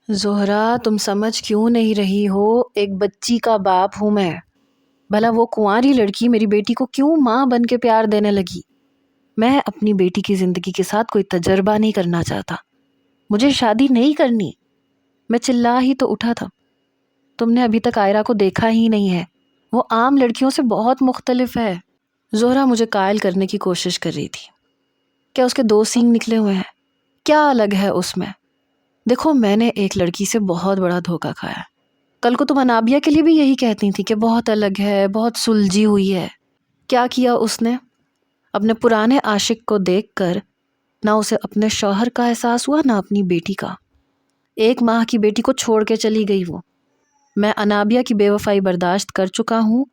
زہرا، تم سمجھ کیوں نہیں رہی ہو؟ ایک بچی کا باپ ہوں میں۔ بھلا وہ کنواری لڑکی میری بیٹی کو کیوں ماں بن کے پیار دینے لگی؟ میں اپنی بیٹی کی زندگی کے ساتھ کوئی تجربہ نہیں کرنا چاہتا، مجھے شادی نہیں کرنی۔ میں چلا ہی تو اٹھا تھا۔ تم نے ابھی تک آئرہ کو دیکھا ہی نہیں ہے، وہ عام لڑکیوں سے بہت مختلف ہے۔ زہرا مجھے قائل کرنے کی کوشش کر رہی تھی۔ کیا اس کے 2 سینگ نکلے ہوئے ہیں؟ کیا الگ ہے اس میں؟ دیکھو، میں نے ایک لڑکی سے بہت بڑا دھوکہ کھایا۔ کل کو تم انابیہ کے لیے بھی یہی کہتی تھی کہ بہت الگ ہے، بہت سلجھی ہوئی ہے۔ کیا کیا اس نے؟ اپنے پرانے عاشق کو دیکھ کر نہ اسے اپنے شوہر کا احساس ہوا، نہ اپنی بیٹی کا۔ 1 ماہ کی بیٹی کو چھوڑ کے چلی گئی وہ۔ میں انابیہ کی بے وفائی برداشت کر چکا ہوں،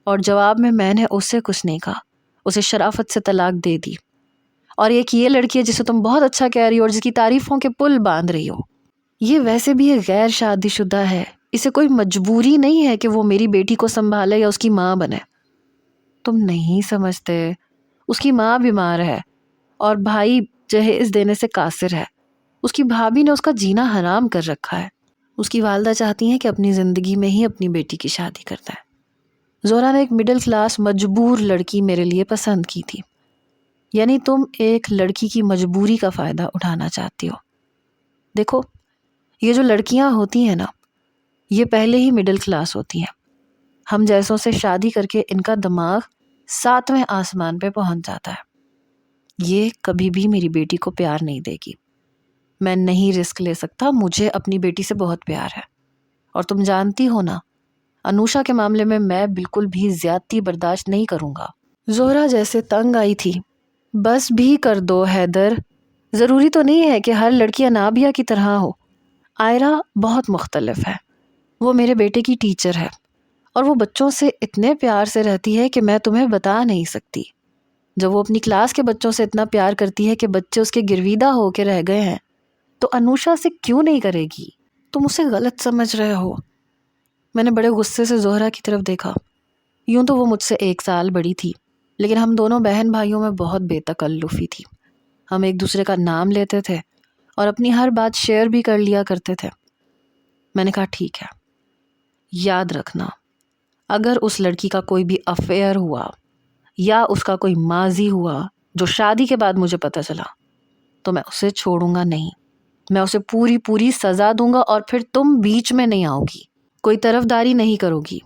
اور جواب میں نے اس سے کچھ نہیں کہا، اسے شرافت سے طلاق دے دی۔ اور ایک یہ لڑکی ہے جسے تم بہت اچھا کہہ رہی ہو اور جس کی تعریفوں کے پل باندھ رہی ہو، یہ ویسے بھی ایک غیر شادی شدہ ہے۔ اسے کوئی مجبوری نہیں ہے کہ وہ میری بیٹی کو سنبھالے یا اس کی ماں بنے۔ تم نہیں سمجھتے، اس کی ماں بیمار ہے اور بھائی جہیز دینے سے قاصر ہے۔ اس کی بھابھی نے اس کا جینا حرام کر رکھا ہے۔ اس کی والدہ چاہتی ہیں کہ اپنی زندگی میں ہی اپنی بیٹی کی شادی کرتا ہے۔ زہرا نے ایک مڈل کلاس مجبور لڑکی میرے لیے پسند کی تھی۔ یعنی تم ایک لڑکی کی مجبوری کا فائدہ اٹھانا چاہتی ہو۔ دیکھو، یہ جو لڑکیاں ہوتی ہیں نا، یہ پہلے ہی مڈل کلاس ہوتی ہیں۔ ہم جیسوں سے شادی کر کے ان کا دماغ 7ویں آسمان پہ پہنچ جاتا ہے۔ یہ کبھی بھی میری بیٹی کو پیار نہیں دے گی۔ میں نہیں رسک لے سکتا، مجھے اپنی بیٹی سے بہت پیار ہے۔ اور تم جانتی ہو نا، انوشا کے معاملے میں بالکل بھی زیادتی برداشت نہیں کروں گا۔ زہرا جیسے تنگ آئی تھی، بس بھی کر دو حیدر، ضروری تو نہیں ہے کہ ہر لڑکی انابیہ کی طرح ہو۔ آئرہ بہت مختلف ہے، وہ میرے بیٹے کی ٹیچر ہے، اور وہ بچوں سے اتنے پیار سے رہتی ہے کہ میں تمہیں بتا نہیں سکتی۔ جب وہ اپنی کلاس کے بچوں سے اتنا پیار کرتی ہے کہ بچے اس کے گرویدہ ہو کے رہ گئے ہیں، تو انوشا سے کیوں نہیں کرے گی؟ تم اسے غلط سمجھ رہے ہو۔ میں نے بڑے غصے سے زہرا کی طرف دیکھا۔ یوں تو وہ مجھ سے 1 سال بڑی تھی، لیکن ہم دونوں بہن بھائیوں میں بہت بے تکلفی تھی۔ ہم ایک دوسرے کا نام لیتے تھے اور اپنی ہر بات شیئر بھی کر لیا کرتے تھے۔ میں نے کہا، ٹھیک ہے، یاد رکھنا، اگر اس لڑکی کا کوئی بھی افیئر ہوا یا اس کا کوئی ماضی ہوا جو شادی کے بعد مجھے پتہ چلا، تو میں اسے چھوڑوں گا نہیں۔ میں اسے پوری سزا دوں گا، اور پھر تم بیچ میں نہیں آؤ گی، کوئی طرفداری نہیں کرو گی۔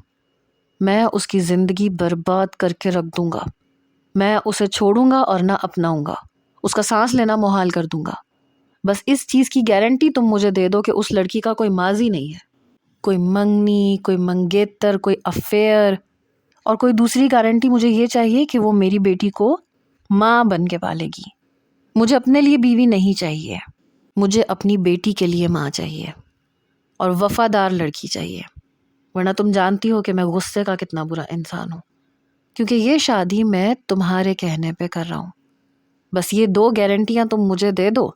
میں اس کی زندگی برباد کر کے رکھ دوں گا۔ میں اسے چھوڑوں گا اور نہ اپناؤں گا، اس کا سانس لینا محال کر دوں گا۔ بس اس چیز کی گارنٹی تم مجھے دے دو کہ اس لڑکی کا کوئی ماضی نہیں ہے، کوئی منگنی، کوئی منگیتر، کوئی افیئر، اور کوئی دوسری گارنٹی مجھے یہ چاہیے کہ وہ میری بیٹی کو ماں بن کے پالے گی۔ مجھے اپنے لیے بیوی نہیں چاہیے، مجھے اپنی بیٹی کے لیے ماں چاہیے، اور وفادار لڑکی چاہیے، ورنہ تم جانتی ہو کہ میں غصے کا کتنا برا انسان ہوں، کیونکہ یہ شادی میں تمہارے کہنے پہ کر رہا ہوں۔ بس یہ 2 گارنٹیاں تم مجھے دے دو،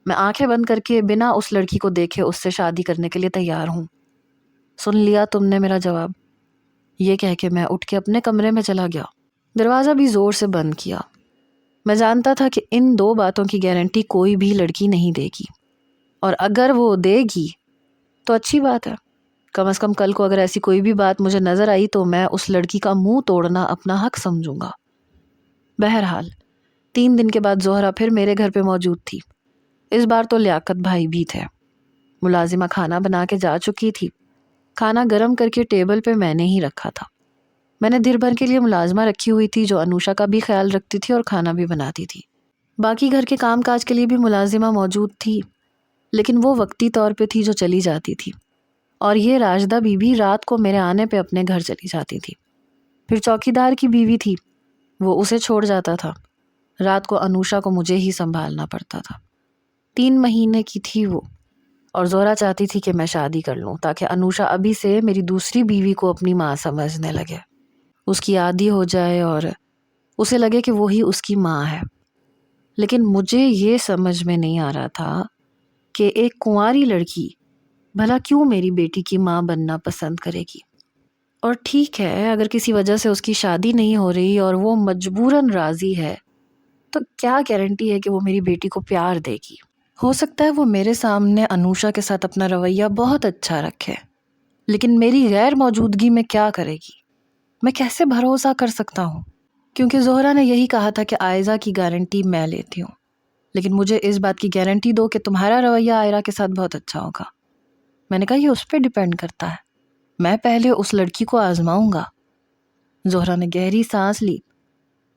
میں آنکھیں بند کر کے بنا اس لڑکی کو دیکھے اس سے شادی کرنے کے لیے تیار ہوں۔ سن لیا تم نے میرا جواب؟ یہ کہہ کے میں اٹھ کے اپنے کمرے میں چلا گیا، دروازہ بھی زور سے بند کیا۔ میں جانتا تھا کہ ان 2 باتوں کی گارنٹی کوئی بھی لڑکی نہیں دے گی، اور اگر وہ دے گی تو اچھی بات ہے۔ کم از کم کل کو اگر ایسی کوئی بھی بات مجھے نظر آئی تو میں اس لڑکی کا منہ توڑنا اپنا حق سمجھوں گا۔ بہرحال 3 دن کے بعد زہرا پھر میرے گھر پہ موجود تھی۔ اس بار تو لیاقت بھائی بھی تھے۔ ملازمہ کھانا بنا کے جا چکی تھی۔ کھانا گرم کر کے ٹیبل پہ میں نے ہی رکھا تھا۔ میں نے دن بھر کے لیے ملازمہ رکھی ہوئی تھی جو انوشا کا بھی خیال رکھتی تھی اور کھانا بھی بناتی تھی۔ باقی گھر کے کام کاج کے لیے بھی ملازمہ موجود تھی، لیکن وہ وقتی طور پہ تھی جو چلی جاتی تھی، اور یہ راجدہ بیوی رات کو میرے آنے پہ اپنے گھر چلی جاتی تھی۔ پھر چوکیدار کی بیوی تھی، وہ اسے چھوڑ جاتا تھا۔ رات کو انوشا کو مجھے ہی سنبھالنا پڑتا تھا۔ 3 مہینے کی تھی وہ، اور زہرا چاہتی تھی کہ میں شادی کر لوں تاکہ انوشا ابھی سے میری دوسری بیوی کو اپنی ماں سمجھنے لگے، اس کی عادی ہو جائے اور اسے لگے کہ وہی اس کی ماں ہے۔ لیکن مجھے یہ سمجھ میں نہیں آ رہا تھا کہ ایک کنواری لڑکی بھلا کیوں میری بیٹی کی ماں بننا پسند کرے گی۔ اور ٹھیک ہے، اگر کسی وجہ سے اس کی شادی نہیں ہو رہی اور وہ مجبوراً راضی ہے، تو کیا گارنٹی ہے کہ وہ میری بیٹی کو پیار دے گی؟ ہو سکتا ہے وہ میرے سامنے انوشا کے ساتھ اپنا رویہ بہت اچھا رکھے، لیکن میری غیر موجودگی میں کیا کرے گی؟ میں کیسے بھروسہ کر سکتا ہوں؟ کیونکہ زہرا نے یہی کہا تھا کہ آئزہ کی گارنٹی میں لیتی ہوں، لیکن مجھے اس بات کی گارنٹی دو کہ تمہارا رویہ آئرہ کے ساتھ بہت اچھا ہوگا۔ میں نے کہا یہ اس پہ ڈیپینڈ کرتا ہے، میں پہلے اس لڑکی کو آزماؤں گا۔ زہرا نے گہری سانس لی۔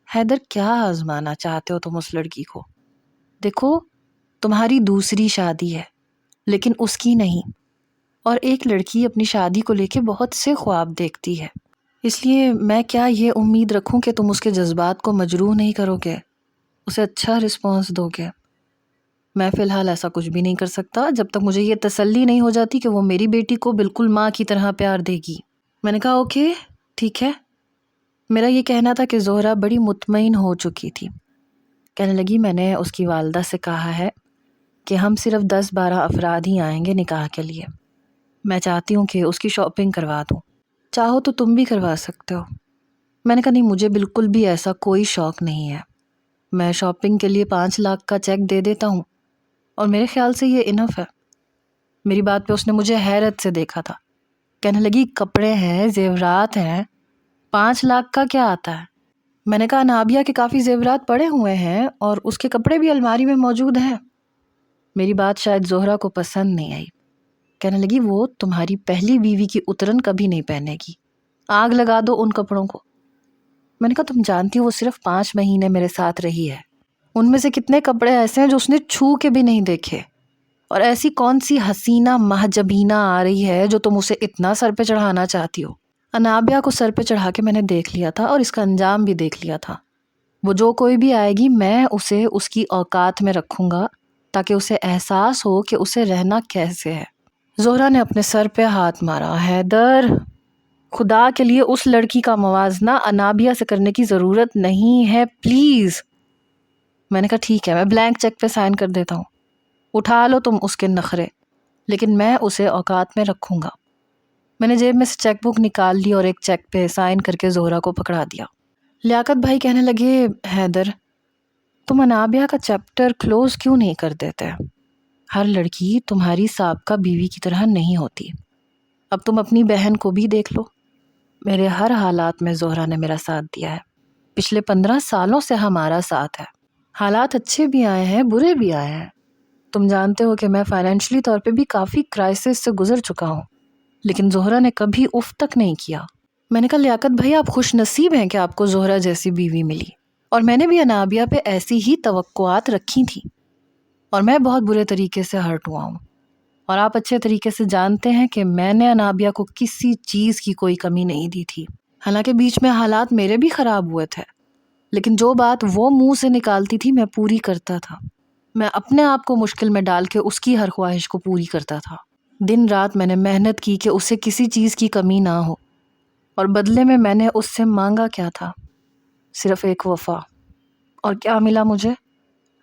حیدر، کیا آزمانا چاہتے ہو تم اس لڑکی کو؟ دیکھو، تمہاری دوسری شادی ہے لیکن اس کی نہیں، اور ایک لڑکی اپنی شادی کو لے کے بہت سے خواب دیکھتی ہے، اس لیے میں کیا یہ امید رکھوں کہ تم اس کے جذبات کو مجروح نہیں کرو گے، اسے اچھا رسپانس دو گے۔ میں فی الحال ایسا کچھ بھی نہیں کر سکتا جب تک مجھے یہ تسلی نہیں ہو جاتی کہ وہ میری بیٹی کو بالکل ماں کی طرح پیار دے گی۔ میں نے کہا اوکے ٹھیک ہے۔ میرا یہ کہنا تھا کہ زہرا بڑی مطمئن ہو چکی تھی۔ کہنے لگی میں نے اس کی والدہ سے کہا ہے کہ ہم صرف 10-12 افراد ہی آئیں گے نکاح کے لیے، میں چاہتی ہوں کہ اس کی شاپنگ کروا دوں، چاہو تو تم بھی کروا سکتے ہو۔ میں نے کہا نہیں، مجھے بالکل بھی ایسا کوئی شوق نہیں ہے، میں شاپنگ کے لیے 5 لاکھ کا چیک دے دیتا ہوں اور میرے خیال سے یہ انف ہے۔ میری بات پہ اس نے مجھے حیرت سے دیکھا تھا۔ کہنے لگی کپڑے ہیں، زیورات ہیں، 5 لاکھ کا کیا آتا ہے؟ میں نے کہا نابیہ کے کافی زیورات پڑے ہوئے ہیں اور اس کے کپڑے بھی الماری میں موجود ہیں۔ میری بات شاید زہرا کو پسند نہیں آئی۔ کہنے لگی وہ تمہاری پہلی بیوی کی اترن کبھی نہیں پہنے گی، آگ لگا دو ان کپڑوں کو۔ میں نے کہا تم جانتی ہو وہ صرف 5 مہینے میرے ساتھ رہی ہے، ان میں سے کتنے کپڑے ایسے ہیں جو اس نے چھو کے بھی نہیں دیکھے، اور ایسی کون سی حسینہ مہجبینہ آ رہی ہے جو تم اسے اتنا سر پہ چڑھانا چاہتی ہو؟ انابیہ کو سر پہ چڑھا کے میں نے دیکھ لیا تھا اور اس کا انجام بھی دیکھ لیا تھا۔ وہ جو کوئی بھی آئے گی میں اسے اس کی اوقات میں رکھوں گا تاکہ اسے احساس ہو کہ اسے رہنا کیسے ہے۔ زہرا نے اپنے سر پہ ہاتھ مارا۔ حیدر، خدا کے لیے اس لڑکی کا موازنہ انابیہ سے کرنے کی ضرورت نہیں ہے پلیز۔ میں نے کہا ٹھیک ہے، میں بلینک چیک پہ سائن کر دیتا ہوں، اٹھا لو تم اس کے نخرے، لیکن میں اسے اوقات میں رکھوں گا۔ میں نے جیب میں سے چیک بک نکال لی اور ایک چیک پہ سائن کر کے زہرا کو پکڑا دیا۔ لیاقت بھائی کہنے لگے حیدر، تم انابیہ کا چیپٹر کلوز کیوں نہیں کر دیتے؟ ہر لڑکی تمہاری سابقہ بیوی کی طرح نہیں ہوتی، اب تم اپنی بہن کو بھی دیکھ لو۔ میرے ہر حالات میں زہرا نے میرا ساتھ دیا ہے، پچھلے 15 سالوں سے ہمارا ساتھ ہے، حالات اچھے بھی آئے ہیں برے بھی آئے ہیں۔ تم جانتے ہو کہ میں فائنینشلی طور پہ بھی کافی کرائسس سے گزر چکا ہوں، لیکن زہرا نے کبھی اف تک نہیں کیا۔ میں نے کہا لیاقت بھائی آپ خوش نصیب ہیں کہ آپ کو زہرا جیسی بیوی ملی، اور میں نے بھی انابیہ پہ ایسی ہی توقعات رکھی تھیں، اور میں بہت برے طریقے سے ہرٹ ہوا ہوں، اور آپ اچھے طریقے سے جانتے ہیں کہ میں نے انابیہ کو کسی چیز کی کوئی کمی نہیں دی تھی، حالانکہ بیچ میں حالات میرے بھی خراب ہوئے تھے، لیکن جو بات وہ منہ سے نکالتی تھی میں پوری کرتا تھا۔ میں اپنے آپ کو مشکل میں ڈال کے اس کی ہر خواہش کو پوری کرتا تھا۔ دن رات میں نے محنت کی کہ اسے کسی چیز کی کمی نہ ہو، اور بدلے میں نے اس سے مانگا کیا تھا؟ صرف ایک وفا۔ اور کیا ملا مجھے؟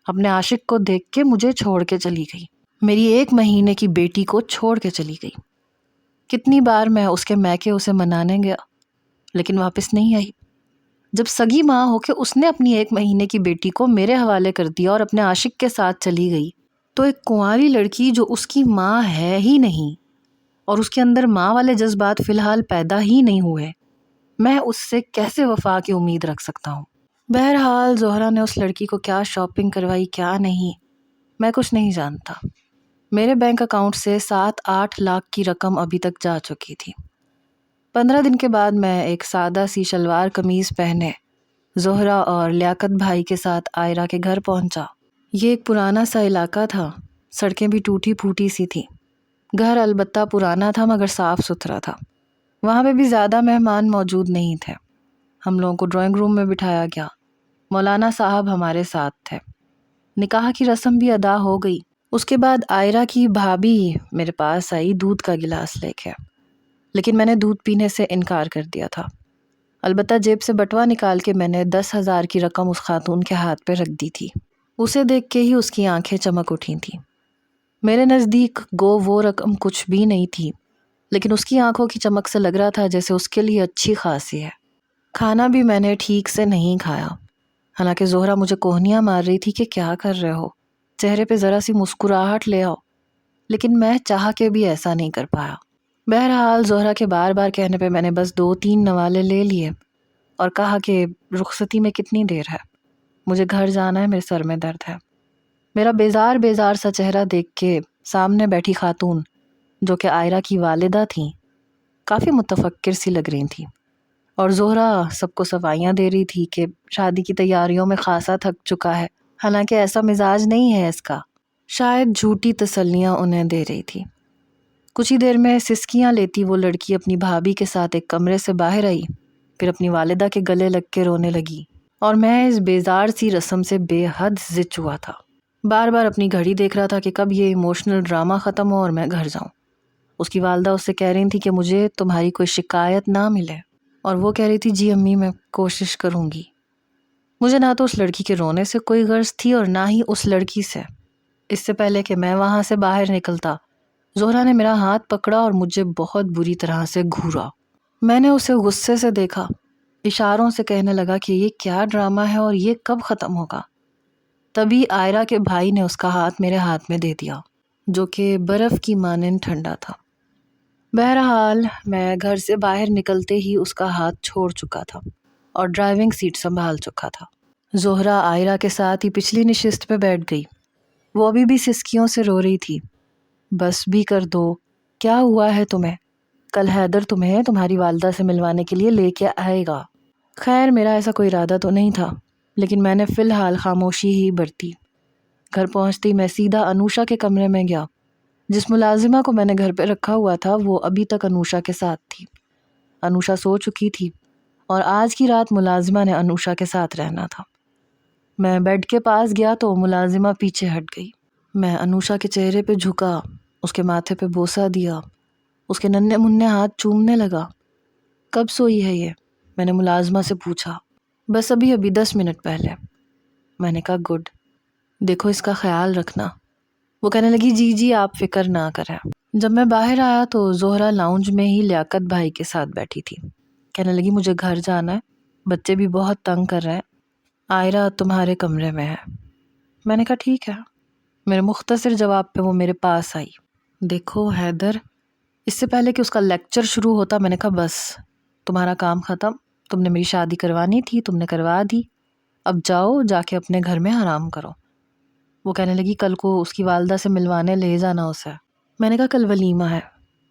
اپنے عاشق کو دیکھ کے مجھے چھوڑ کے چلی گئی، میری 1 مہینے کی بیٹی کو چھوڑ کے چلی گئی۔ کتنی بار میں اس کے میکے اسے منانے گیا لیکن واپس نہیں آئی۔ جب سگی ماں ہو کے اس نے اپنی 1 مہینے کی بیٹی کو میرے حوالے کر دیا اور اپنے عاشق کے ساتھ چلی گئی، تو ایک کنواری لڑکی جو اس کی ماں ہے ہی نہیں اور اس کے اندر ماں والے جذبات فی الحال پیدا ہی نہیں ہوئے، میں اس سے کیسے وفا کی امید رکھ سکتا ہوں؟ بہرحال زہرا نے اس لڑکی کو کیا شاپنگ کروائی کیا نہیں، میں کچھ نہیں جانتا۔ میرے بینک اکاؤنٹ سے 7-8 لاکھ کی رقم ابھی تک جا چکی تھی۔ 15 دن کے بعد میں ایک سادہ سی شلوار قمیض پہنے زہرا اور لیاقت بھائی کے ساتھ آئرہ کے گھر پہنچا۔ یہ ایک پرانا سا علاقہ تھا، سڑکیں بھی ٹوٹی پھوٹی سی تھیں۔ گھر البتہ پرانا تھا مگر صاف ستھرا تھا۔ وہاں پہ بھی زیادہ مہمان موجود نہیں تھے۔ ہم لوگوں کو ڈرائنگ روم میں بٹھایا گیا۔ مولانا صاحب ہمارے ساتھ تھے۔ نکاح کی رسم بھی ادا ہو گئی۔ اس کے بعد آئرہ کی بھابھی میرے پاس آئی دودھ کا گلاس لے کے، لیکن میں نے دودھ پینے سے انکار کر دیا تھا۔ البتہ جیب سے بٹوا نکال کے میں نے 10,000 کی رقم اس خاتون کے ہاتھ پہ رکھ دی تھی۔ اسے دیکھ کے ہی اس کی آنکھیں چمک اٹھی تھیں۔ میرے نزدیک گو وہ رقم کچھ بھی نہیں تھی، لیکن اس کی آنکھوں کی چمک سے لگ رہا تھا جیسے اس کے لیے اچھی خاصی ہے۔ کھانا بھی میں نے ٹھیک سے نہیں کھایا، حالانکہ زہرا مجھے کوہنیاں مار رہی تھی کہ کیا کر رہے ہو، چہرے پہ ذرا سی مسکراہٹ لے آؤ، لیکن میں چاہ کے بھی ایسا نہیں کر پایا۔ بہرحال زہرا کے بار بار کہنے پہ میں نے بس 2-3 نوالے لے لیے اور کہا کہ رخصتی میں کتنی دیر ہے، مجھے گھر جانا ہے، میرے سر میں درد ہے۔ میرا بیزار بیزار سا چہرہ دیکھ کے سامنے بیٹھی خاتون جو کہ عائرہ کی والدہ تھیں کافی متفکر سی لگ رہی تھیں، اور زہرا سب کو صفائیاں دے رہی تھی کہ شادی کی تیاریوں میں خاصا تھک چکا ہے، حالانکہ ایسا مزاج نہیں ہے اس کا۔ شاید جھوٹی تسلیاں انہیں دے رہی تھی۔ کچھ ہی دیر میں سسکیاں لیتی وہ لڑکی اپنی بھابھی کے ساتھ ایک کمرے سے باہر آئی، پھر اپنی والدہ کے گلے لگ کے رونے لگی، اور میں اس بیزار سی رسم سے بے حد زچ ہوا تھا۔ بار بار اپنی گھڑی دیکھ رہا تھا کہ کب یہ ایموشنل ڈرامہ ختم ہو اور میں گھر جاؤں۔ اس کی والدہ اس سے کہہ رہی تھی کہ مجھے تمہاری کوئی شکایت نہ ملے، اور وہ کہہ رہی تھی جی امی میں کوشش کروں گی۔ مجھے نہ تو اس لڑکی کے رونے سے کوئی غرض تھی اور نہ ہی اس لڑکی سے۔ اس سے پہلے کہ میں وہاں سے باہر نکلتا، زہرا نے میرا ہاتھ پکڑا اور مجھے بہت بری طرح سے گھورا۔ میں نے اسے غصے سے دیکھا، اشاروں سے کہنے لگا کہ یہ کیا ڈرامہ ہے اور یہ کب ختم ہوگا۔ تبھی عائرہ کے بھائی نے اس کا ہاتھ میرے ہاتھ میں دے دیا جو کہ برف کی مانند ٹھنڈا تھا۔ بہرحال میں گھر سے باہر نکلتے ہی اس کا ہاتھ چھوڑ چکا تھا اور ڈرائیونگ سیٹ سنبھال چکا تھا۔ زہرا عائرہ کے ساتھ ہی پچھلی نشست پہ بیٹھ گئی۔ وہ ابھی بھی سسکیوں سے رو رہی تھی۔ بس بھی کر دو، کیا ہوا ہے تمہیں؟ کل حیدر تمہیں تمہاری والدہ سے ملوانے کے لیے لے کے آئے گا۔ خیر میرا ایسا کوئی ارادہ تو نہیں تھا، لیکن میں نے فی الحال خاموشی ہی برتی۔ گھر پہنچتی میں سیدھا انوشا کے کمرے میں گیا۔ جس ملازمہ کو میں نے گھر پہ رکھا ہوا تھا وہ ابھی تک انوشا کے ساتھ تھی۔ انوشا سو چکی تھی اور آج کی رات ملازمہ نے انوشا کے ساتھ رہنا تھا۔ میں بیڈ کے پاس گیا تو ملازمہ پیچھے ہٹ گئی۔ میں انوشا کے چہرے پہ جھکا، اس کے ماتھے پہ بوسہ دیا، اس کے ننھے منھے ہاتھ چومنے لگا۔ کب سوئی ہے یہ؟ میں نے ملازمہ سے پوچھا۔ بس ابھی 10 منٹ پہلے۔ میں نے کہا گڈ، دیکھو اس کا خیال رکھنا۔ وہ کہنے لگی جی جی آپ فکر نہ کریں۔ جب میں باہر آیا تو زہرا لاؤنج میں ہی لیاقت بھائی کے ساتھ بیٹھی تھی۔ کہنے لگی مجھے گھر جانا ہے، بچے بھی بہت تنگ کر رہے ہیں، عائرہ تمہارے کمرے میں ہے۔ میں نے کہا ٹھیک ہے۔ میرے مختصر جواب پہ وہ میرے پاس آئی۔ دیکھو حیدر، اس سے پہلے کہ اس کا لیکچر شروع ہوتا میں نے کہا بس تمہارا کام ختم، تم نے میری شادی کروانی تھی، تم نے کروا دی، اب جاؤ جا کے اپنے گھر میں آرام کرو۔ وہ کہنے لگی کل کو اس کی والدہ سے ملوانے لے جانا اسے۔ میں نے کہا کل ولیمہ ہے،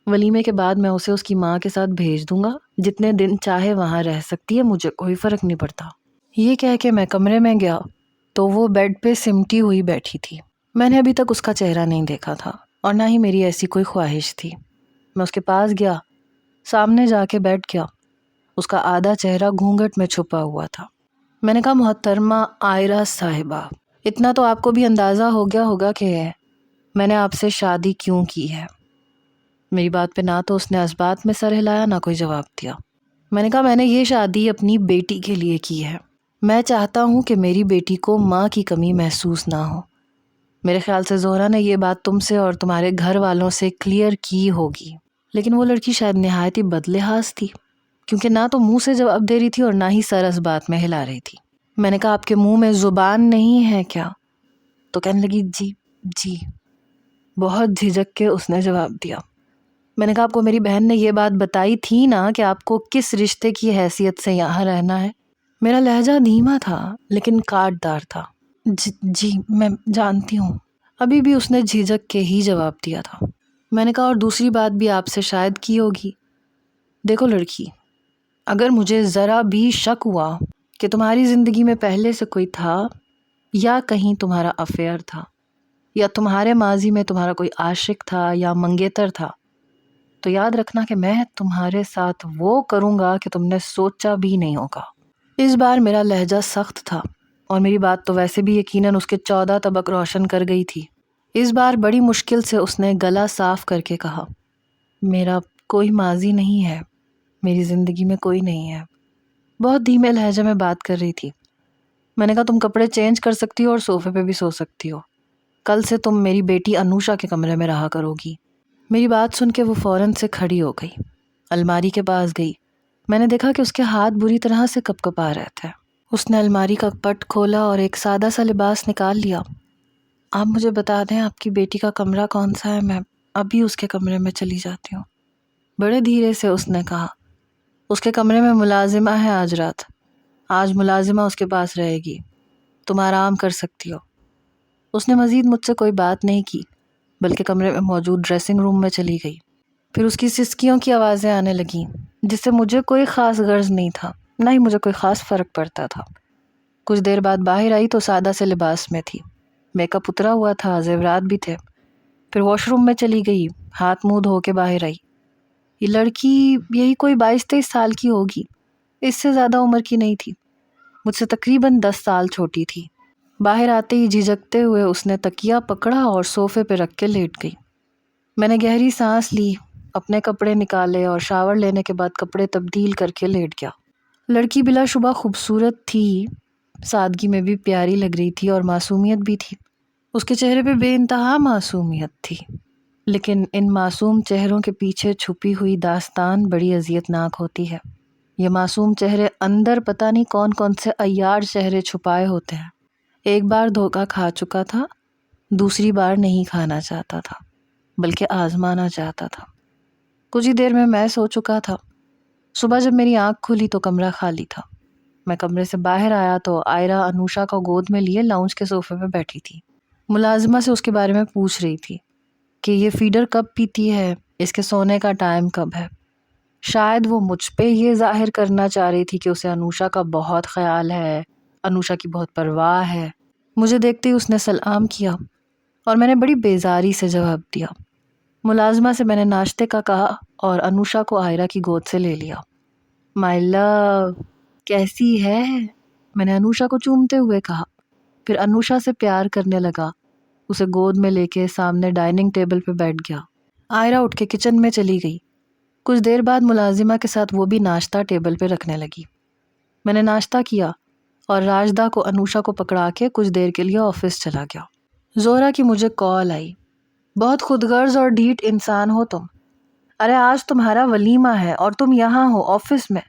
ولیمے کے بعد میں اسے اس کی ماں کے ساتھ بھیج دوں گا، جتنے دن چاہے وہاں رہ سکتی ہے، مجھے کوئی فرق نہیں پڑتا۔ یہ کہہ کے میں کمرے میں گیا تو وہ بیڈ پہ سمٹی ہوئی بیٹھی تھی۔ میں نے ابھی تک اس کا چہرہ نہیں دیکھا تھا اور نہ ہی میری ایسی کوئی خواہش تھی۔ میں اس کے پاس گیا، سامنے جا کے بیٹھ گیا۔ اس کا آدھا چہرہ گھونگھٹ میں چھپا ہوا تھا۔ میں نے کہا محترمہ عائرہ صاحبہ، اتنا تو آپ کو بھی اندازہ ہو گیا ہوگا کہ میں نے آپ سے شادی کیوں کی ہے۔ میری بات پہ نہ تو اس نے اس بات میں سر ہلایا نہ کوئی جواب دیا۔ میں نے کہا میں نے یہ شادی اپنی بیٹی کے لیے کی ہے۔ میں چاہتا ہوں کہ میری بیٹی کو ماں کی کمی محسوس نہ ہو۔ میرے خیال سے زہرا نے یہ بات تم سے اور تمہارے گھر والوں سے کلیئر کی ہوگی، لیکن وہ لڑکی شاید نہایت ہی بدلحاظ تھی، کیونکہ نہ تو منہ سے جواب دے رہی تھی اور نہ ہی سر اس بات میں ہلا رہی تھی۔ میں نے کہا آپ کے منہ میں زبان نہیں ہے کیا؟ تو کہنے لگی جی جی۔ بہت جھجک کے اس نے جواب دیا۔ میں نے کہا آپ کو میری بہن نے یہ بات بتائی تھی نا کہ آپ کو کس رشتے کی حیثیت سے یہاں رہنا ہے؟ میرا لہجہ دھیما تھا لیکن کاٹ دار تھا۔ جی میں جانتی ہوں۔ ابھی بھی اس نے جھجک کے ہی جواب دیا تھا۔ میں نے کہا اور دوسری بات بھی آپ سے شاید کی ہوگی۔ دیکھو لڑکی، اگر مجھے ذرا بھی شک ہوا کہ تمہاری زندگی میں پہلے سے کوئی تھا یا کہیں تمہارا افیئر تھا یا تمہارے ماضی میں تمہارا کوئی عاشق تھا یا منگیتر تھا، تو یاد رکھنا کہ میں تمہارے ساتھ وہ کروں گا کہ تم نے سوچا بھی نہیں ہوگا۔ اس بار میرا لہجہ سخت تھا اور میری بات تو ویسے بھی یقیناً اس کے 14 طبق روشن کر گئی تھی۔ اس بار بڑی مشکل سے اس نے گلا صاف کر کے کہا، میرا کوئی ماضی نہیں ہے، میری زندگی میں کوئی نہیں ہے۔ بہت دھیمے لہجے میں بات کر رہی تھی۔ میں نے کہا تم کپڑے چینج کر سکتی ہو اور صوفے پہ بھی سو سکتی ہو، کل سے تم میری بیٹی انوشا کے کمرے میں رہا کرو گی۔ میری بات سن کے وہ فوراً سے کھڑی ہو گئی، الماری کے پاس گئی۔ میں نے دیکھا کہ اس کے ہاتھ بری طرح سے کپکپا رہے تھے۔ اس نے الماری کا پٹ کھولا اور ایک سادہ سا لباس نکال لیا۔ آپ مجھے بتا دیں آپ کی بیٹی کا کمرہ کون سا ہے، میں ابھی اس کے کمرے میں چلی جاتی ہوں۔ بڑے دھیرے سے اس نے کہا، اس کے کمرے میں ملازمہ ہے آج رات، آج ملازمہ اس کے پاس رہے گی، تم آرام کر سکتی ہو۔ اس نے مزید مجھ سے کوئی بات نہیں کی بلکہ کمرے میں موجود ڈریسنگ روم میں چلی گئی۔ پھر اس کی سسکیوں کی آوازیں آنے لگیں جس سے مجھے کوئی خاص غرض نہیں تھا، نہ ہی مجھے کوئی خاص فرق پڑتا تھا۔ کچھ دیر بعد باہر آئی تو سادہ سے لباس میں تھی، میک اپ اترا ہوا تھا، زیورات بھی تھے۔ پھر واش روم میں چلی گئی، ہاتھ منہ دھو کے باہر آئی۔ یہ لڑکی یہی کوئی 22-23 سال کی ہوگی، اس سے زیادہ عمر کی نہیں تھی، مجھ سے تقریباً 10 سال چھوٹی تھی۔ باہر آتے ہی جھجکتے ہوئے اس نے تکیہ پکڑا اور صوفے پہ رکھ کے لیٹ گئی۔ میں نے گہری سانس لی، اپنے کپڑے نکالے اور شاور لینے کے بعد کپڑے تبدیل کر کے لیٹ گیا۔ لڑکی بلا شبہ خوبصورت تھی، سادگی میں بھی پیاری لگ رہی تھی اور معصومیت بھی تھی۔ اس کے چہرے پہ بے انتہا معصومیت تھی، لیکن ان معصوم چہروں کے پیچھے چھپی ہوئی داستان بڑی اذیت ناک ہوتی ہے۔ یہ معصوم چہرے اندر پتہ نہیں کون کون سے عیار چہرے چھپائے ہوتے ہیں۔ ایک بار دھوکہ کھا چکا تھا، دوسری بار نہیں کھانا چاہتا تھا بلکہ آزمانا چاہتا تھا۔ کچھ ہی دیر میں سو چکا تھا۔ صبح جب میری آنکھ کھلی تو کمرہ خالی تھا۔ میں کمرے سے باہر آیا تو آئرہ انوشا کو گود میں لیے لاؤنج کے صوفے پہ بیٹھی تھی۔ ملازمہ سے اس کے بارے میں پوچھ رہی تھی کہ یہ فیڈر کب پیتی ہے، اس کے سونے کا ٹائم کب ہے۔ شاید وہ مجھ پہ یہ ظاہر کرنا چاہ رہی تھی کہ اسے انوشا کا بہت خیال ہے، انوشا کی بہت پرواہ ہے۔ مجھے دیکھتے ہی اس نے سلام کیا اور میں نے بڑی بیزاری سے جواب دیا۔ ملازمہ سے میں نے ناشتے کا کہا اور انوشا کو آئرہ کی گود سے لے لیا۔ مائی لو، کیسی ہے؟ میں نے انوشا کو چومتے ہوئے کہا، پھر انوشا سے پیار کرنے لگا، اسے گود میں لے کے سامنے ڈائننگ ٹیبل پہ بیٹھ گیا۔ آئرہ اٹھ کے کچن میں چلی گئی۔ کچھ دیر بعد ملازمہ کے ساتھ وہ بھی ناشتہ ٹیبل پہ رکھنے لگی۔ میں نے ناشتہ کیا اور راجدہ کو انوشا کو پکڑا کے کچھ دیر کے لیے آفس چلا گیا۔ زہرہ کی مجھے کال آئی، بہت خود غرض اور ڈھیٹ انسان ہو تم، ارے آج تمہارا ولیمہ ہے اور تم یہاں ہو آفس میں۔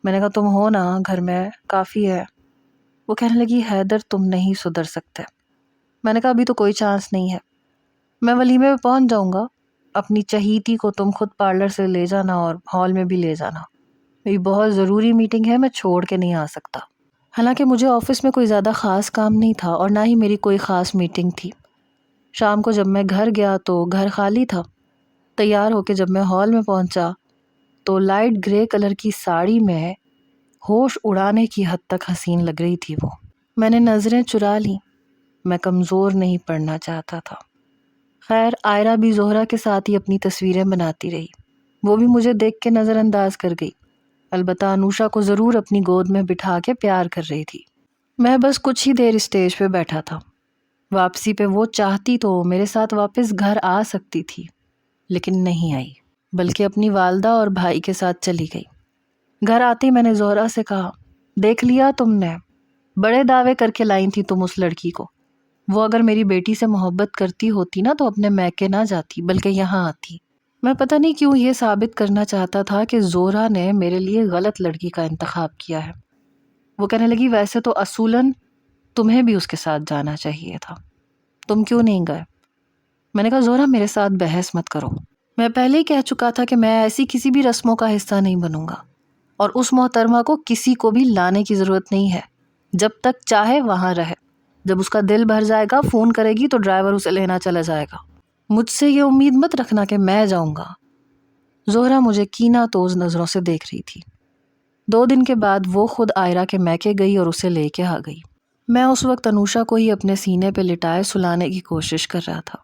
میں نے کہا تم ہو نا گھر میں، کافی ہے۔ وہ کہنے لگی حیدر تم نہیں سدھر سکتے۔ میں نے کہا ابھی تو کوئی چانس نہیں ہے، میں ولیمے پہ پہنچ جاؤں گا، اپنی چہیتی کو تم خود پارلر سے لے جانا اور ہال میں بھی لے جانا، میری بہت ضروری میٹنگ ہے، میں چھوڑ کے نہیں آ سکتا۔ حالانکہ مجھے آفس میں کوئی زیادہ خاص کام نہیں تھا اور نہ ہی میری کوئی خاص میٹنگ تھی۔ شام کو جب میں گھر گیا تو گھر خالی تھا۔ تیار ہو کے جب میں ہال میں پہنچا تو لائٹ گرے کلر کی ساڑی میں ہوش اڑانے کی حد تک حسین لگ رہی تھی وہ۔ میں نے نظریں چرا لیں، میں کمزور نہیں پڑنا چاہتا تھا۔ خیر آئرہ بھی زہرہ کے ساتھ ہی اپنی تصویریں بناتی رہی، وہ بھی مجھے دیکھ کے نظر انداز کر گئی، البتہ انوشا کو ضرور اپنی گود میں بٹھا کے پیار کر رہی تھی۔ میں بس کچھ ہی دیر اسٹیج پہ بیٹھا تھا۔ واپسی پہ وہ چاہتی تو میرے ساتھ واپس گھر آ سکتی تھی، لیکن نہیں آئی، بلکہ اپنی والدہ اور بھائی کے ساتھ چلی گئی۔ گھر آتے میں نے زہرہ سے کہا، دیکھ لیا تم نے، بڑے دعوے کر کے لائی تھی تم اس لڑکی کو، وہ اگر میری بیٹی سے محبت کرتی ہوتی نا تو اپنے میکے نہ جاتی بلکہ یہاں آتی۔ میں پتہ نہیں کیوں یہ ثابت کرنا چاہتا تھا کہ زہرہ نے میرے لیے غلط لڑکی کا انتخاب کیا ہے۔ وہ کہنے لگی ویسے تو اصولاً تمہیں بھی اس کے ساتھ جانا چاہیے تھا، تم کیوں نہیں گئے؟ میں نے کہا زہرہ میرے ساتھ بحث مت کرو، میں پہلے ہی کہہ چکا تھا کہ میں ایسی کسی بھی رسموں کا حصہ نہیں بنوں گا، اور اس محترمہ کو کسی کو بھی لانے کی ضرورت نہیں ہے، جب تک چاہے وہاں رہے، جب اس کا دل بھر جائے گا فون کرے گی تو ڈرائیور اسے لینا چلا جائے گا، مجھ سے یہ امید مت رکھنا کہ میں جاؤں گا۔ زہرہ مجھے کینہ توز نظروں سے دیکھ رہی تھی۔ 2 دن کے بعد وہ خود آئرہ کے میکے گئی اور اسے لے کے آ گئی۔ میں اس وقت انوشا کو ہی اپنے سینے پہ لٹائے سلانے کی کوشش کر رہا تھا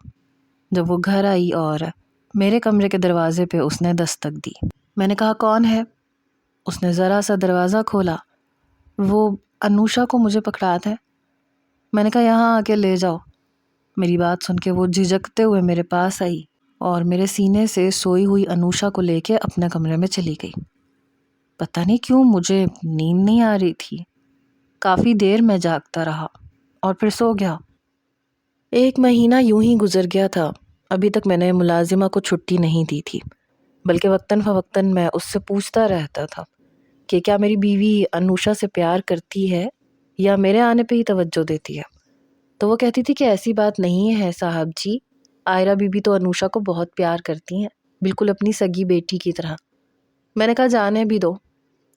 جب وہ گھر آئی اور میرے کمرے کے دروازے پہ اس نے دستک دی۔ میں نے کہا کون ہے؟ اس نے ذرا سا دروازہ کھولا، وہ انوشا کو مجھے پکڑا دیں۔ میں نے کہا یہاں آ کے لے جاؤ۔ میری بات سن کے وہ جھجکتے ہوئے میرے پاس آئی اور میرے سینے سے سوئی ہوئی انوشا کو لے کے اپنے کمرے میں چلی گئی۔ پتہ نہیں کیوں مجھے نیند نہیں آ رہی تھی، کافی دیر میں جاگتا رہا اور پھر سو گیا۔ 1 مہینہ یوں ہی گزر گیا تھا۔ ابھی تک میں نے ملازمہ کو چھٹی نہیں دی تھی، بلکہ وقتاً فوقتاً میں اس سے پوچھتا رہتا تھا کہ کیا میری بیوی انوشا سے پیار کرتی ہے یا میرے آنے پہ ہی توجہ دیتی ہے۔ تو وہ کہتی تھی کہ ایسی بات نہیں ہے صاحب جی، آئرہ بی بی تو انوشا کو بہت پیار کرتی ہیں، بالکل اپنی سگی بیٹی کی طرح۔ میں نے کہا جانے بھی دو،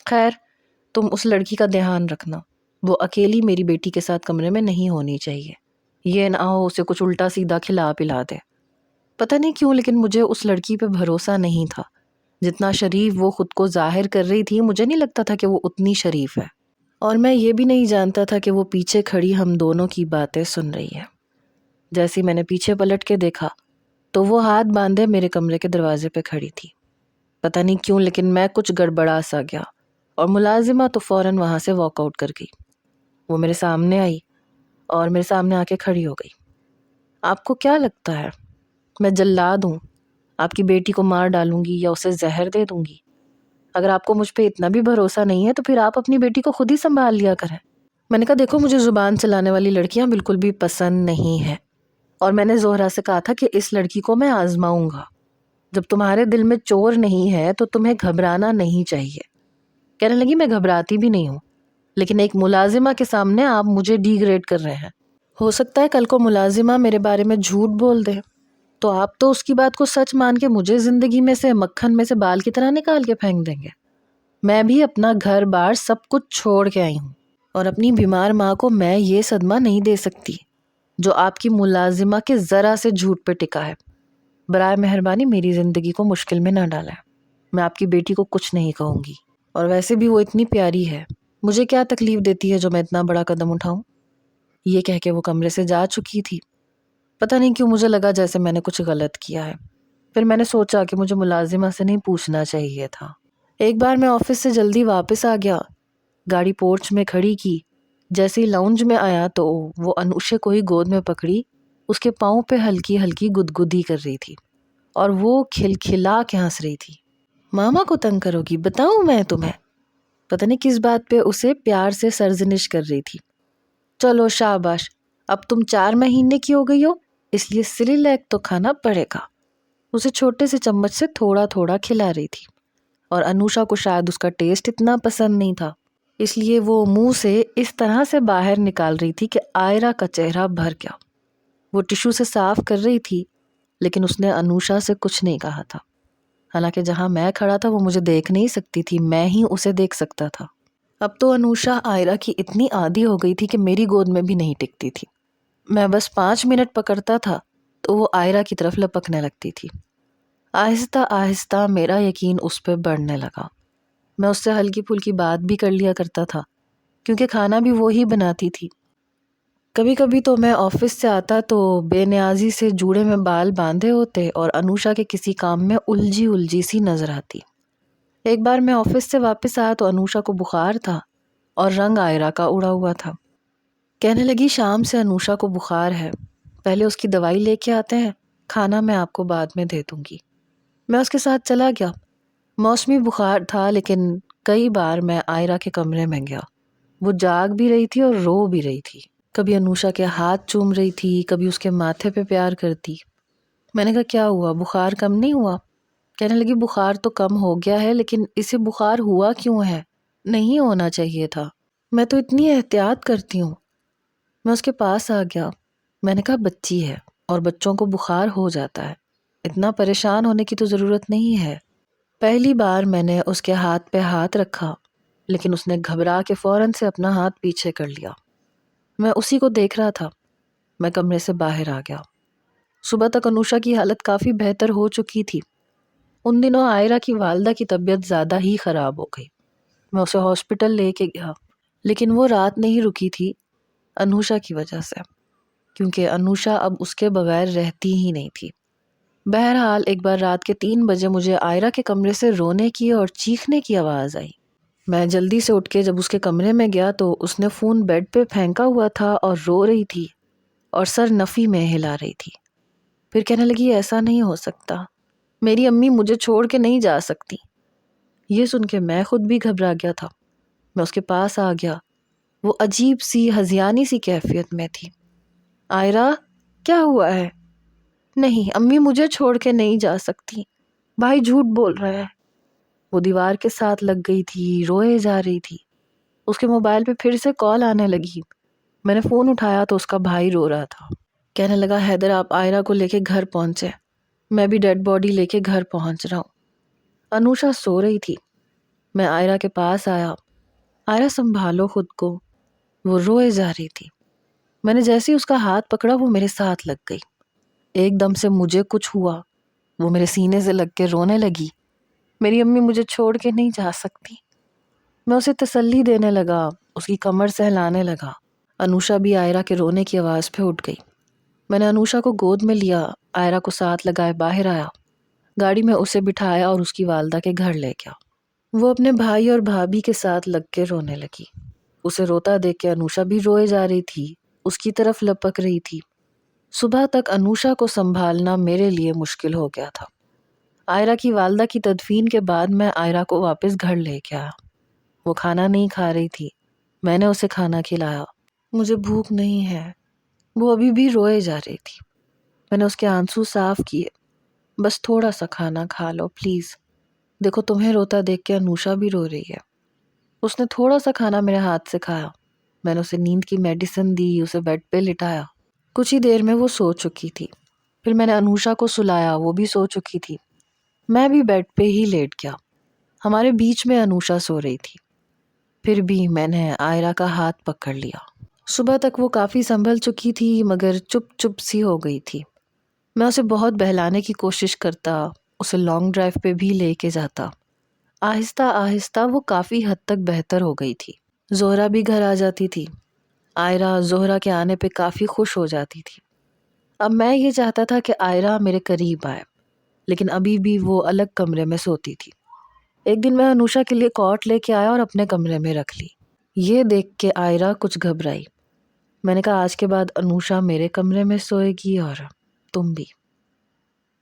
خیر تم اس لڑکی کا دھیان رکھنا، وہ اکیلی میری بیٹی کے ساتھ کمرے میں نہیں ہونی چاہیے، یہ نہ ہو اسے کچھ الٹا سیدھا کھلا پلا دے۔ پتہ نہیں کیوں لیکن مجھے اس لڑکی پہ بھروسہ نہیں تھا، جتنا شریف وہ خود کو ظاہر کر رہی تھی مجھے نہیں لگتا تھا کہ وہ اتنی شریف ہے، اور میں یہ بھی نہیں جانتا تھا کہ وہ پیچھے کھڑی ہم دونوں کی باتیں سن رہی ہے۔ جیسے میں نے پیچھے پلٹ کے دیکھا تو وہ ہاتھ باندھے میرے کمرے کے دروازے پہ کھڑی تھی۔ پتہ نہیں کیوں لیکن میں کچھ گڑبڑا سا گیا، اور ملازمہ تو فوراً وہاں سے واک آؤٹ کر گئی۔ وہ میرے سامنے آئی اور میرے سامنے آ کے کھڑی ہو گئی۔ آپ کو کیا لگتا ہے میں جلاد ہوں؟ آپ کی بیٹی کو مار ڈالوں گی یا اسے زہر دے دوں گی؟ اگر آپ کو مجھ پہ اتنا بھی بھروسہ نہیں ہے تو پھر آپ اپنی بیٹی کو خود ہی سنبھال لیا کریں۔ میں نے کہا دیکھو مجھے زبان چلانے والی لڑکیاں بالکل بھی پسند نہیں ہیں، اور میں نے زہرا سے کہا تھا کہ اس لڑکی کو میں آزماؤں گا۔ جب تمہارے دل میں چور نہیں ہے تو تمہیں گھبرانا نہیں چاہیے۔ کہنے لگی میں گھبراتی بھی نہیں ہوں، لیکن ایک ملازمہ کے سامنے آپ مجھے ڈی گریڈ کر رہے ہیں۔ ہو سکتا ہے کل کو ملازمہ میرے بارے میں جھوٹ بول دے تو آپ تو اس کی بات کو سچ مان کے مجھے زندگی میں سے مکھن میں سے بال کی طرح نکال کے پھینک دیں گے۔ میں بھی اپنا گھر بار سب کچھ چھوڑ کے آئی ہوں، اور اپنی بیمار ماں کو میں یہ صدمہ نہیں دے سکتی جو آپ کی ملازمہ کے ذرا سے جھوٹ پہ ٹکا ہے۔ برائے مہربانی میری زندگی کو مشکل میں نہ ڈالیں، میں آپ کی بیٹی کو کچھ نہیں کہوں گی، اور ویسے بھی وہ اتنی پیاری ہے، مجھے کیا تکلیف دیتی ہے جو میں اتنا بڑا قدم اٹھاؤں۔ یہ کہہ کے وہ کمرے سے جا چکی تھی۔ پتہ نہیں کیوں مجھے لگا جیسے میں نے کچھ غلط کیا ہے، پھر میں نے سوچا کہ مجھے ملازمہ سے نہیں پوچھنا چاہیے تھا۔ ایک بار میں آفس سے جلدی واپس آ گیا، گاڑی پورچ میں کھڑی کی، جیسے ہی لاؤنج میں آیا تو وہ انوشے کو ہی گود میں پکڑی، اس کے پاؤں پہ ہلکی ہلکی گدگدی کر رہی تھی اور وہ کھلکھلا کے ہنس رہی تھی۔ ماما کو تنگ کرو گی بتاؤں میں تمہیں؟ پتہ نہیں کس بات پہ اسے پیار سے سرزنش کر رہی تھی۔ چلو شاباش، اب تم 4 مہینے کی ہو گئی ہو، اس لیے سیریلیک تو کھانا پڑے گا۔ اسے چھوٹے سے چمچ سے تھوڑا تھوڑا کھلا رہی تھی، اور انوشا کو شاید اس کا ٹیسٹ اتنا پسند نہیں تھا، اس لیے وہ منہ سے اس طرح سے باہر نکال رہی تھی کہ آئرہ کا چہرہ بھر گیا۔ وہ ٹشو سے صاف کر رہی تھی لیکن اس نے انوشا سے کچھ نہیں کہا تھا، حالانکہ جہاں میں کھڑا تھا وہ مجھے دیکھ نہیں سکتی تھی، میں ہی اسے دیکھ سکتا تھا۔ اب تو انوشا آئرہ کی اتنی عادی ہو گئی تھی کہ میری گود میں بھی نہیں ٹکتی تھی۔ میں بس 5 منٹ پکڑتا تھا تو وہ آئرہ کی طرف لپکنے لگتی تھی۔ آہستہ آہستہ میرا یقین اس پہ بڑھنے لگا۔ میں اس سے ہلکی پھلکی بات بھی کر لیا کرتا تھا کیونکہ کھانا بھی وہی بناتی تھی۔ کبھی کبھی تو میں آفس سے آتا تو بے نیازی سے جوڑے میں بال باندھے ہوتے اور انوشا کے کسی کام میں الجھی سی نظر آتی۔ ایک بار میں آفس سے واپس آیا تو انوشا کو بخار تھا اور رنگ آئرہ کا اڑا ہوا تھا۔ کہنے لگی شام سے انوشا کو بخار ہے، پہلے اس کی دوائی لے کے آتے ہیں، کھانا میں آپ کو بعد میں دے دوں گی۔ میں اس کے ساتھ چلا گیا۔ موسمی بخار تھا لیکن کئی بار میں آئرہ کے کمرے میں گیا، وہ جاگ بھی رہی تھی اور رو بھی رہی تھی، کبھی انوشا کے ہاتھ چوم رہی تھی، کبھی اس کے ماتھے پہ پیار کرتی۔ میں نے کہا کیا ہوا، بخار کم نہیں ہوا؟ کہنے لگی بخار تو کم ہو گیا ہے لیکن اسے بخار ہوا کیوں ہے؟ نہیں ہونا چاہیے تھا، میں تو اتنی احتیاط کرتی ہوں۔ میں اس کے پاس آ گیا، میں نے کہا بچی ہے اور بچوں کو بخار ہو جاتا ہے، اتنا پریشان ہونے کی تو ضرورت نہیں ہے۔ پہلی بار میں نے اس کے ہاتھ پہ ہاتھ رکھا لیکن اس نے گھبرا کے فوراً سے اپنا ہاتھ پیچھے کر لیا۔ میں اسی کو دیکھ رہا تھا، میں کمرے سے باہر آ گیا۔ صبح تک انوشا کی حالت کافی بہتر ہو چکی تھی۔ ان دنوں آئرہ کی والدہ کی طبیعت زیادہ ہی خراب ہو گئی، میں اسے ہاسپٹل لے کے گیا لیکن وہ رات نہیں رکی تھی انوشا کی وجہ سے، کیونکہ انوشا اب اس کے بغیر رہتی ہی نہیں تھی۔ بہرحال ایک بار رات کے 3 بجے مجھے آئرہ کے کمرے سے رونے کی اور چیخنے کی آواز آئی۔ میں جلدی سے اٹھ کے جب اس کے کمرے میں گیا تو اس نے فون بیڈ پہ پھینکا ہوا تھا اور رو رہی تھی اور سر نفی میں ہلا رہی تھی۔ پھر کہنے لگی ایسا نہیں ہو سکتا، میری امی مجھے چھوڑ کے نہیں جا سکتی۔ یہ سن کے میں خود بھی گھبرا گیا تھا۔ میں اس کے پاس آ گیا، وہ عجیب سی ہذیانی سی کیفیت میں تھی۔ آئرہ کیا ہوا ہے؟ نہیں امی مجھے چھوڑ کے نہیں جا سکتی، بھائی جھوٹ بول رہا ہے۔ وہ دیوار کے ساتھ لگ گئی تھی، روئے جا رہی تھی۔ اس کے موبائل پہ پھر سے کال آنے لگی، میں نے فون اٹھایا تو اس کا بھائی رو رہا تھا. کہنے لگا حیدر آپ عائرہ کو لے کے گھر پہنچے. میں بھی ڈیڈ باڈی لے کے گھر پہنچ رہا ہوں. انوشا سو رہی تھی. میں عائرہ کے پاس آیا. عائرہ سنبھالو خود کو. وہ روئے جا رہی تھی. میں نے جیسے ہی اس کا ہاتھ پکڑا وہ میرے ساتھ لگ گئی. ایک دم سے مجھے کچھ ہوا. وہ میرے سینے سے لگ کے رونے لگی. میری امی مجھے چھوڑ کے نہیں جا سکتی. میں اسے تسلی دینے لگا. اس کی کمر سہلانے لگا. انوشا بھی عائرہ کے رونے کی آواز پہ اٹھ گئی. میں نے انوشا کو گود میں لیا. عائرہ کو ساتھ لگائے باہر آیا. گاڑی میں اسے بٹھایا اور اس کی والدہ کے گھر لے گیا. وہ اپنے بھائی اور بھابھی کے ساتھ لگ کے رونے لگی. اسے روتا دیکھ کے انوشا بھی روئے جا رہی تھی. اس کی طرف لپک رہی تھی. صبح تک انوشا کو سنبھالنا میرے لیے مشکل ہو گیا تھا. عائرہ کی والدہ کی تدفین کے بعد میں عائرہ کو واپس گھر لے کے آیا. وہ کھانا نہیں کھا رہی تھی. میں نے اسے کھانا کھلایا. مجھے بھوک نہیں ہے. وہ ابھی بھی روئے جا رہی تھی. میں نے اس کے آنسو صاف کیے. بس تھوڑا سا کھانا کھا لو پلیز. دیکھو تمہیں روتا دیکھ کے انوشا بھی رو رہی ہے. اس نے تھوڑا سا کھانا میرے ہاتھ سے کھایا. میں نے اسے نیند کی میڈیسن دی. اسے بیڈ پہ لٹایا. کچھ ہی دیر میں وہ سو چکی تھی. پھر میں نے انوشا کو سلایا. وہ بھی سو چکی تھی. میں بھی بیڈ پہ ہی لیٹ گیا. ہمارے بیچ میں انوشا سو رہی تھی. پھر بھی میں نے عائرہ کا ہاتھ پکڑ لیا. صبح تک وہ کافی سنبھل چکی تھی مگر چپ چپ سی ہو گئی تھی. میں اسے بہت بہلانے کی کوشش کرتا. اسے لانگ ڈرائیو پہ بھی لے کے جاتا. آہستہ آہستہ وہ کافی حد تک بہتر ہو گئی تھی. زہرا بھی گھر آ جاتی تھی. عائرہ زہرا کے آنے پہ کافی خوش ہو جاتی تھی. اب میں یہ چاہتا تھا کہ عائرہ میرے قریب آئے لیکن ابھی بھی وہ الگ کمرے میں سوتی تھی. ایک دن میں انوشا کے لیے کاٹ لے کے آیا اور اپنے کمرے میں رکھ لی. یہ دیکھ کے عائرہ کچھ گھبرائی. میں نے کہا آج کے بعد انوشا میرے کمرے میں سوئے گی اور تم بھی.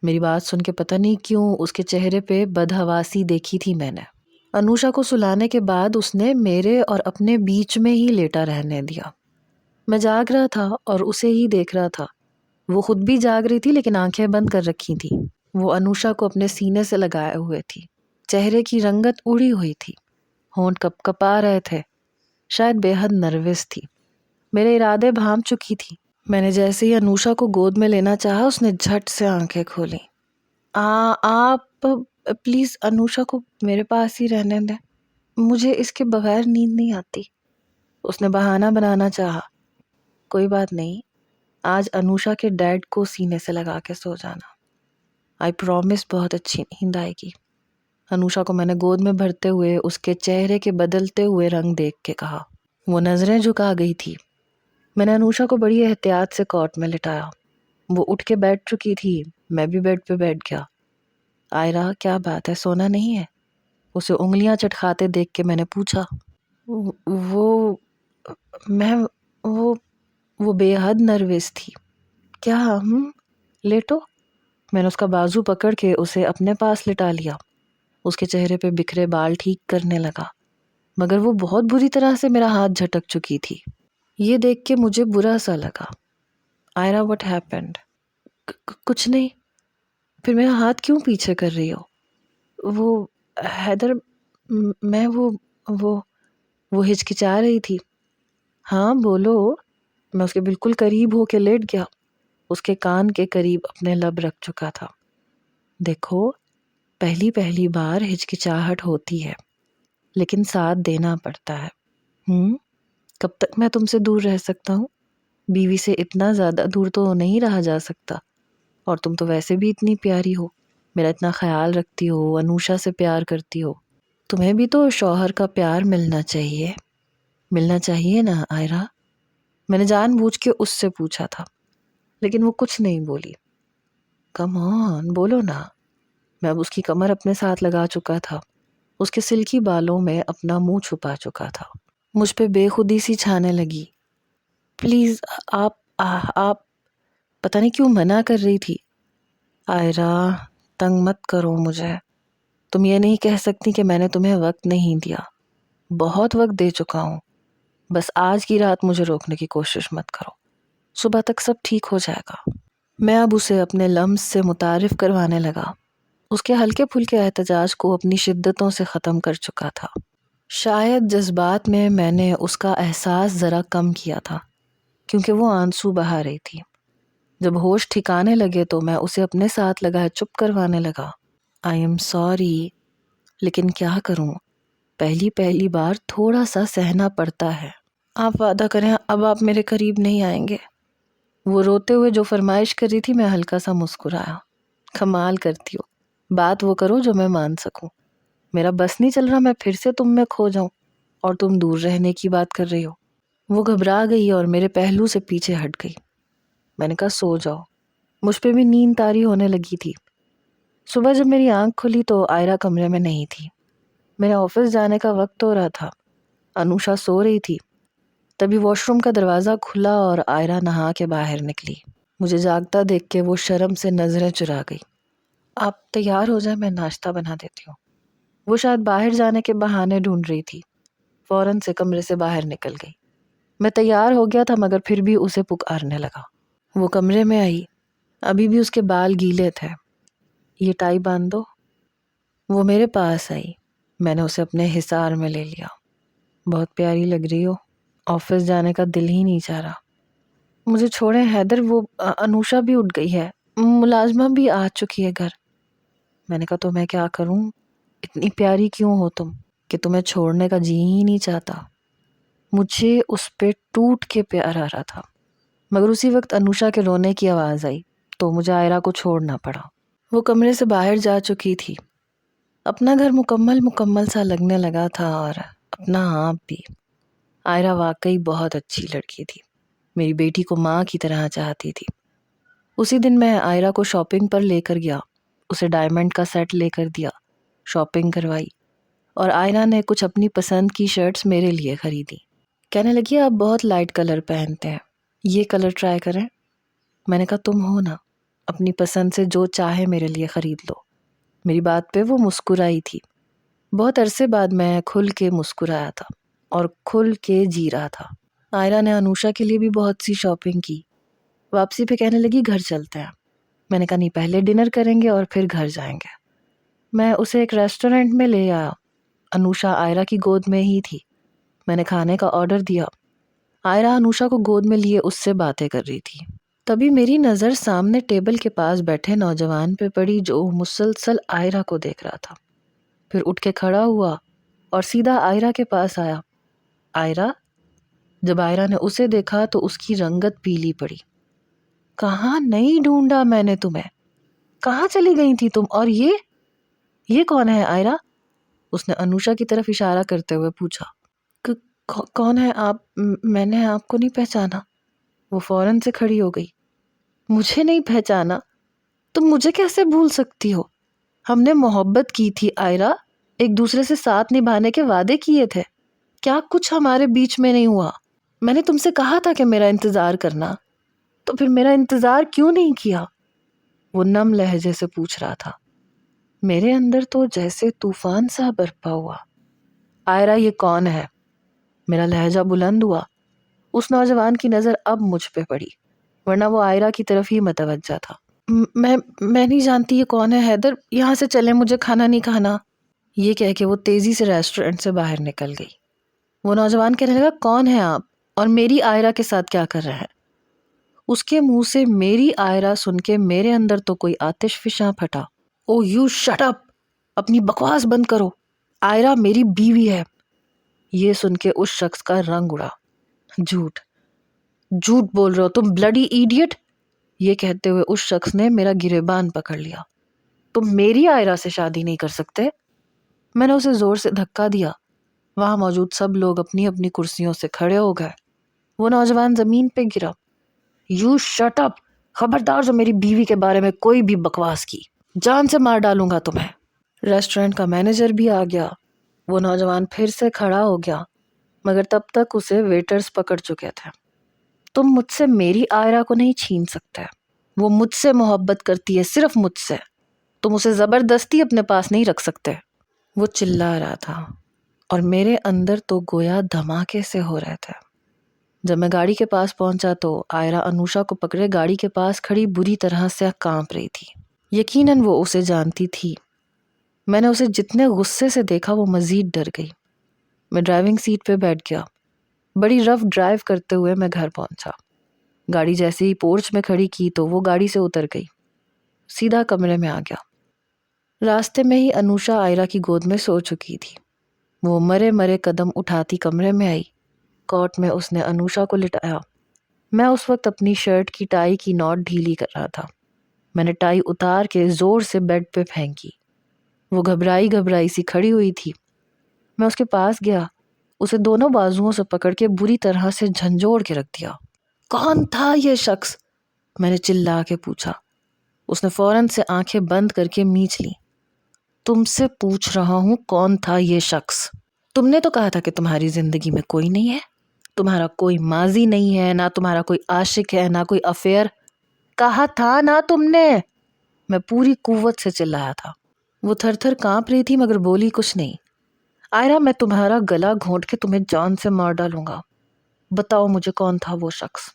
میری بات سن کے پتہ نہیں کیوں اس کے چہرے پہ بدحواسی دیکھی تھی میں نے. انوشا کو سلانے کے بعد اس نے میرے اور اپنے بیچ میں ہی لیٹا رہنے دیا. میں جاگ رہا تھا اور اسے ہی دیکھ رہا تھا. وہ خود بھی جاگ رہی تھی لیکن آنکھیں بند کر رکھی تھی. وہ انوشا کو اپنے سینے سے لگائے ہوئے تھی. چہرے کی رنگت اڑی ہوئی تھی. ہونٹ کپ کپا رہے تھے. شاید بے حد نروس تھی. میرے ارادے بھانپ چکی تھی. میں نے جیسے ہی انوشا کو گود میں لینا چاہا اس نے جھٹ سے آنکھیں کھولیں. آپ پلیز انوشا کو میرے پاس ہی رہنے دیں. مجھے اس کے بغیر نیند نہیں آتی. اس نے بہانہ بنانا چاہا. کوئی بات نہیں. آج انوشا کے ڈیڈ کو سینے سے لگا کے سو جانا. آئی پرومس بہت اچھی نیند آئے گی. انوشا کو میں نے گود میں بھرتے ہوئے اس کے چہرے کے بدلتے ہوئے رنگ دیکھ کے کہا. وہ نظریں جھکا گئی تھی. میں نے انوشا کو بڑی احتیاط سے کاٹ میں لٹایا. وہ اٹھ کے بیٹھ چکی تھی. میں بھی بیڈ پہ بیٹھ گیا. عائرہ کیا بات ہے سونا نہیں ہے؟ اسے انگلیاں چٹکھاتے دیکھ کے میں نے پوچھا. وہ میں وہ بے حد نروس تھی. کیا لیٹو. میں نے اس کا بازو پکڑ کے اسے اپنے پاس لٹا لیا. اس کے چہرے پہ بکھرے بال ٹھیک کرنے لگا مگر وہ بہت بری طرح سے میرا ہاتھ جھٹک چکی تھی. یہ دیکھ کے مجھے برا سا لگا. Aira what happened? کچھ نہیں. پھر میرا ہاتھ کیوں پیچھے کر رہی ہو؟ وہ حیدر میں وہ ہچکچا رہی تھی. ہاں بولو. میں اس کے بالکل قریب ہو کے لیٹ گیا. اس کے کان کے قریب اپنے لب رکھ چکا تھا. دیکھو پہلی بار ہچکچاہٹ ہوتی ہے لیکن ساتھ دینا پڑتا ہے. کب تک میں تم سے دور رہ سکتا ہوں؟ بیوی سے اتنا زیادہ دور تو نہیں رہا جا سکتا. اور تم تو ویسے بھی اتنی پیاری ہو. میرا اتنا خیال رکھتی ہو. انوشا سے پیار کرتی ہو. تمہیں بھی تو شوہر کا پیار ملنا چاہیے نا عائرہ. میں نے جان بوجھ کے اس سے پوچھا تھا لیکن وہ کچھ نہیں بولی. کم آن بولو نا. میں اب اس کی کمر اپنے ساتھ لگا چکا تھا. اس کے سلکی بالوں میں اپنا منہ چھپا چکا تھا. مجھ پہ بے خودی سی چھانے لگی. پلیز آپ پتہ نہیں کیوں منع کر رہی تھی. عائرہ تنگ مت کرو مجھے. تم یہ نہیں کہہ سکتی کہ میں نے تمہیں وقت نہیں دیا. بہت وقت دے چکا ہوں. بس آج کی رات مجھے روکنے کی کوشش مت کرو. صبح تک سب ٹھیک ہو جائے گا. میں اب اسے اپنے لمس سے متعارف کروانے لگا. اس کے ہلکے پھلکے احتجاج کو اپنی شدتوں سے ختم کر چکا تھا. شاید جذبات میں نے اس کا احساس ذرا کم کیا تھا. کیونکہ وہ آنسو بہا رہی تھی۔ جب ہوش ٹھکانے لگے تو میں اسے اپنے ساتھ لگائے چپ کروانے لگا۔ آئی ایم سوری، لیکن کیا کروں، پہلی بار تھوڑا سا سہنا پڑتا ہے۔ آپ وعدہ کریں اب آپ میرے قریب نہیں آئیں گے۔ وہ روتے ہوئے جو فرمائش کر رہی تھی، میں ہلکا سا مسکرایا۔ کمال کرتی ہو، بات وہ کرو جو میں مان سکوں۔ میرا بس نہیں چل رہا میں پھر سے تم میں کھو جاؤں اور تم دور رہنے کی بات کر رہی ہو۔ وہ گھبرا گئی اور میرے پہلو سے پیچھے ہٹ گئی۔ میں نے کہا سو جاؤ۔ مجھ پہ بھی نیند طاری ہونے لگی تھی۔ صبح جب میری آنکھ کھلی تو آئرہ کمرے میں نہیں تھی۔ میرے آفس جانے کا وقت ہو رہا تھا۔ انوشا سو رہی تھی۔ تبھی واش روم کا دروازہ کھلا اور آئرہ نہا کے باہر نکلی۔ مجھے جاگتا دیکھ کے وہ شرم سے نظریں چرا گئی۔ آپ تیار ہو جائیں، میں ناشتہ بنا دیتی ہوں۔ وہ شاید باہر جانے کے بہانے ڈھونڈ رہی تھی۔ فوراً سے کمرے سے باہر نکل گئی۔ میں تیار ہو گیا تھا مگر پھر بھی اسے پکارنے لگا۔ وہ کمرے میں آئی، ابھی بھی اس کے بال گیلے تھے۔ یہ ٹائی باندھ دو۔ وہ میرے پاس آئی، میں نے اسے اپنے حصار میں لے لیا۔ بہت پیاری لگ رہی ہو، آفس جانے کا دل ہی نہیں چاہ رہا۔ مجھے چھوڑیں حیدر، وہ انوشا بھی اٹھ گئی ہے، ملازمہ بھی آ چکی ہے گھر۔ میں نے کہا تو میں کیا کروں، اتنی پیاری کیوں ہو تم کہ تمہیں چھوڑنے کا جی ہی نہیں چاہتا۔ مجھے اس پہ ٹوٹ کے پیار آ رہا تھا، مگر اسی وقت انوشا کے رونے کی آواز آئی تو مجھے آئرہ کو چھوڑنا پڑا۔ وہ کمرے سے باہر جا چکی تھی۔ اپنا گھر مکمل سا لگنے لگا تھا اور اپنا آپ بھی۔ آئرہ واقعی بہت اچھی لڑکی تھی، میری بیٹی کو ماں کی طرح چاہتی تھی۔ اسی دن میں آئرہ کو شاپنگ پر لے کر گیا، اسے ڈائمنڈ کا سیٹ لے کر دیا، شاپنگ کروائی اور آئرہ نے کچھ اپنی پسند کی شرٹس میرے لیے خریدی۔ کہنے لگی آپ بہت لائٹ کلر پہنتے ہیں، یہ کلر ٹرائی کریں۔ میں نے کہا تم ہو نا، اپنی پسند سے جو چاہے میرے لیے خرید لو۔ میری بات پہ وہ مسکرائی تھی۔ بہت عرصے بعد میں کھل کے مسکرایا تھا اور کھل کے جی رہا تھا۔ آئرہ نے انوشا کے لیے بھی بہت سی شاپنگ کی۔ واپسی پہ کہنے لگی گھر چلتے ہیں۔ میں نے کہا نہیں، پہلے ڈنر کریں گے اور پھر گھر جائیں گے۔ میں اسے ایک ریسٹورنٹ میں لے آیا۔ انوشا آئرہ کی گود میں ہی تھی۔ میں نے کھانے کا آرڈر دیا۔ آئرہ انوشا کو گود میں لیے اس سے باتیں کر رہی تھی۔ تبھی میری نظر سامنے ٹیبل کے پاس بیٹھے نوجوان پہ پڑی جو مسلسل آئرہ کو دیکھ رہا تھا۔ پھر اٹھ کے کھڑا ہوا اور سیدھا آئرہ کے پاس آیا۔ آئرہ؟ جب آئرہ نے اسے دیکھا تو اس کی رنگت پیلی پڑی۔ کہاں نہیں ڈھونڈا میں نے تمہیں، کہاں چلی گئی تھی تم؟ اور یہ کون ہے آئرہ؟ اس نے انوشا کی طرف اشارہ کرتے ہوئے پوچھا۔ کون ہے آپ؟ میں نے آپ کو نہیں پہچانا۔ وہ فوراً سے کھڑی ہو گئی۔ مجھے نہیں پہچانا؟ تم مجھے کیسے بھول سکتی ہو؟ ہم نے محبت کی تھی آئرہ، ایک دوسرے سے ساتھ نبھانے کے وعدے کیے تھے۔ کیا کچھ ہمارے بیچ میں نہیں ہوا؟ میں نے تم سے کہا تھا کہ میرا انتظار کرنا، تو پھر میرا انتظار کیوں نہیں کیا؟ وہ نم لہجے سے پوچھ رہا تھا۔ میرے اندر تو جیسے طوفان سا برپا ہوا۔ آئرہ یہ کون ہے؟ میرا لہجہ بلند ہوا۔ اس نوجوان کی نظر اب مجھ پہ پڑی، ورنہ وہ آئرہ کی طرف ہی متوجہ تھا۔ میں نہیں جانتی یہ کون ہے حیدر، یہاں سے چلیں، مجھے کھانا نہیں کھانا۔ یہ کہہ کے وہ تیزی سے ریسٹورنٹ سے باہر نکل گئی۔ وہ نوجوان کہنے لگا کون ہے آپ اور میری آئرہ کے ساتھ کیا کر رہے ہیں؟ اس کے منہ سے میری آئرہ سن کے میرے اندر تو کوئی آتش فشاں پھٹا۔ او یو شٹ اپ، اپنی بکواس بند کرو، آئرہ میری بیوی ہے۔ یہ سن کے اس شخص کا رنگ اڑا۔ جھوٹ بول رہے ہو تم بلڈی ایڈیٹ۔ یہ کہتے ہوئے اس شخص نے میرا گریبان پکڑ لیا۔ تم میری آئرہ سے شادی نہیں کر سکتے۔ میں نے اسے زور سے دھکا دیا۔ وہاں موجود سب لوگ اپنی اپنی کرسیوں سے کھڑے ہو گئے۔ وہ نوجوان زمین پہ گرا۔ یو شٹ اپ، خبردار جو میری بیوی کے بارے میں کوئی بھی بکواس کی، جان سے مار ڈالوں گا تمہیں۔ ریسٹورنٹ کا مینیجر بھی آ گیا۔ وہ نوجوان پھر سے کھڑا ہو گیا، مگر تب تک اسے ویٹرز پکڑ چکے تھے۔ تم مجھ سے میری آئرہ کو نہیں چھین سکتے، وہ مجھ سے محبت کرتی ہے، صرف مجھ سے، تم اسے زبردستی اپنے پاس نہیں رکھ سکتے۔ وہ چلا رہا تھا اور میرے اندر تو گویا دھماکے سے ہو رہے تھے۔ جب میں گاڑی کے پاس پہنچا تو آئرہ انوشا کو پکڑے گاڑی کے پاس کھڑی بری طرح سے کانپ رہی تھی۔ یقیناً وہ اسے جانتی تھی۔ میں نے اسے جتنے غصے سے دیکھا وہ مزید ڈر گئی۔ میں ڈرائیونگ سیٹ پہ بیٹھ گیا۔ بڑی رف ڈرائیو کرتے ہوئے میں گھر پہنچا۔ گاڑی جیسے ہی پورچ میں کھڑی کی تو وہ گاڑی سے اتر گئی، سیدھا کمرے میں آ گیا۔ راستے میں ہی انوشا آئرا کی گود میں سو چکی تھی۔ وہ مرے مرے قدم اٹھاتی کمرے میں آئی، کوٹ میں اس نے انوشا کو لٹایا۔ میں اس وقت اپنی شرٹ کی ٹائی کی نوٹ ڈھیلی کر رہا تھا۔ میں نے ٹائی اتار کے زور سے بیڈ پہ پھینکی۔ وہ گھبرائی گھبرائی سی کھڑی ہوئی تھی۔ میں اس کے پاس گیا، اسے دونوں بازوؤں سے پکڑ کے بری طرح سے جھنجھوڑ کے رکھ دیا۔ کون تھا یہ شخص؟ میں نے چلا کے پوچھا۔ اس نے فوراً سے آنکھیں بند کر کے میچ لی۔ تم سے پوچھ رہا ہوں کون تھا یہ شخص؟ تم نے تو کہا تھا کہ تمہاری زندگی میں کوئی نہیں ہے، تمہارا کوئی ماضی نہیں ہے، نہ تمہارا کوئی عاشق ہے، نہ کوئی افیئر۔ کہا تھا نا تم نے؟ میں پوری قوت سے چلایا تھا۔ وہ تھر تھر کانپ رہی تھی مگر بولی کچھ نہیں۔ آئرا، میں تمہارا گلا گھونٹ کے تمہیں جان سے مار ڈالوں گا۔ بتاؤ مجھے کون تھا وہ شخص؟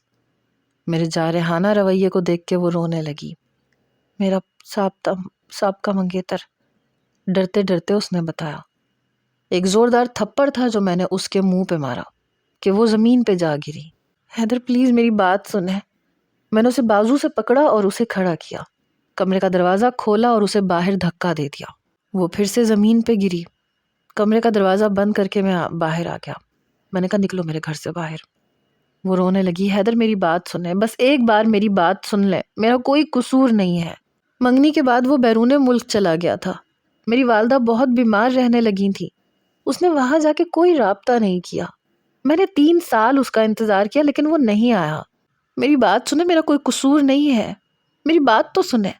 میرے جارحانہ رویے کو دیکھ کے وہ رونے لگی۔ میرا سابقہ منگیتر، ڈرتے ڈرتے اس نے بتایا۔ ایک زوردار تھپڑ تھا جو میں نے اس کے منہ پہ مارا کہ وہ زمین پہ جا گری۔ حیدر پلیز میری بات سنیں۔ میں نے اسے بازو سے پکڑا اور اسے کھڑا کیا، کمرے کا دروازہ کھولا اور اسے باہر دھکا دے دیا۔ وہ پھر سے زمین پہ گری۔ کمرے کا دروازہ بند کر کے میں باہر آ گیا۔ میں نے کہا نکلو میرے گھر سے باہر۔ وہ رونے لگی۔ حیدر میری بات سنیں، بس ایک بار میری بات سن لیں، میرا کوئی قصور نہیں ہے۔ منگنی کے بعد وہ بیرون ملک چلا گیا تھا۔ میری والدہ بہت بیمار رہنے لگی تھی، اس نے وہاں جا کے کوئی رابطہ نہیں کیا۔ میں نے 3 سال اس کا انتظار کیا لیکن وہ نہیں آیا۔ میری بات سنیں، میرا کوئی قصور نہیں ہے، میری بات تو سنیں۔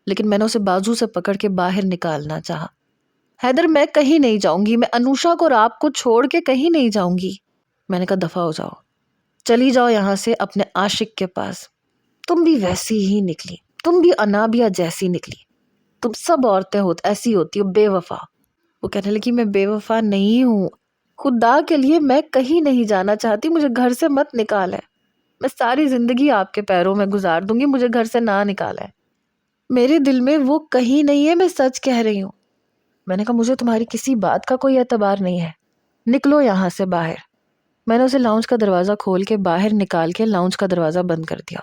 لیکن میں نے اسے بازو سے پکڑ کے باہر نکالنا چاہا۔ حیدر میں کہیں نہیں جاؤں گی، میں انوشا کو اور آپ کو چھوڑ کے کہیں نہیں جاؤں گی۔ میں نے کہا دفع ہو جاؤ، چلی جاؤ یہاں سے اپنے عاشق کے پاس۔ تم بھی ویسی ہی نکلی، تم بھی انابیہ جیسی نکلی، تم سب عورتیں ایسی ہوتی ہو، بے وفا۔ وہ کہنے لگی میں بے وفا نہیں ہوں، خدا کے لیے میں کہیں نہیں جانا چاہتی، مجھے گھر سے مت نکالے، میں ساری زندگی آپ کے پیروں میں گزار دوں گی، مجھے گھر سے نہ نکالے۔ میرے دل میں وہ کہیں نہیں ہے، میں سچ کہہ رہی ہوں۔ میں نے کہا مجھے تمہاری کسی بات کا کوئی اعتبار نہیں ہے، نکلو یہاں سے باہر۔ میں نے اسے لاؤنج کا دروازہ کھول کے باہر نکال کے لاؤنج کا دروازہ بند کر دیا۔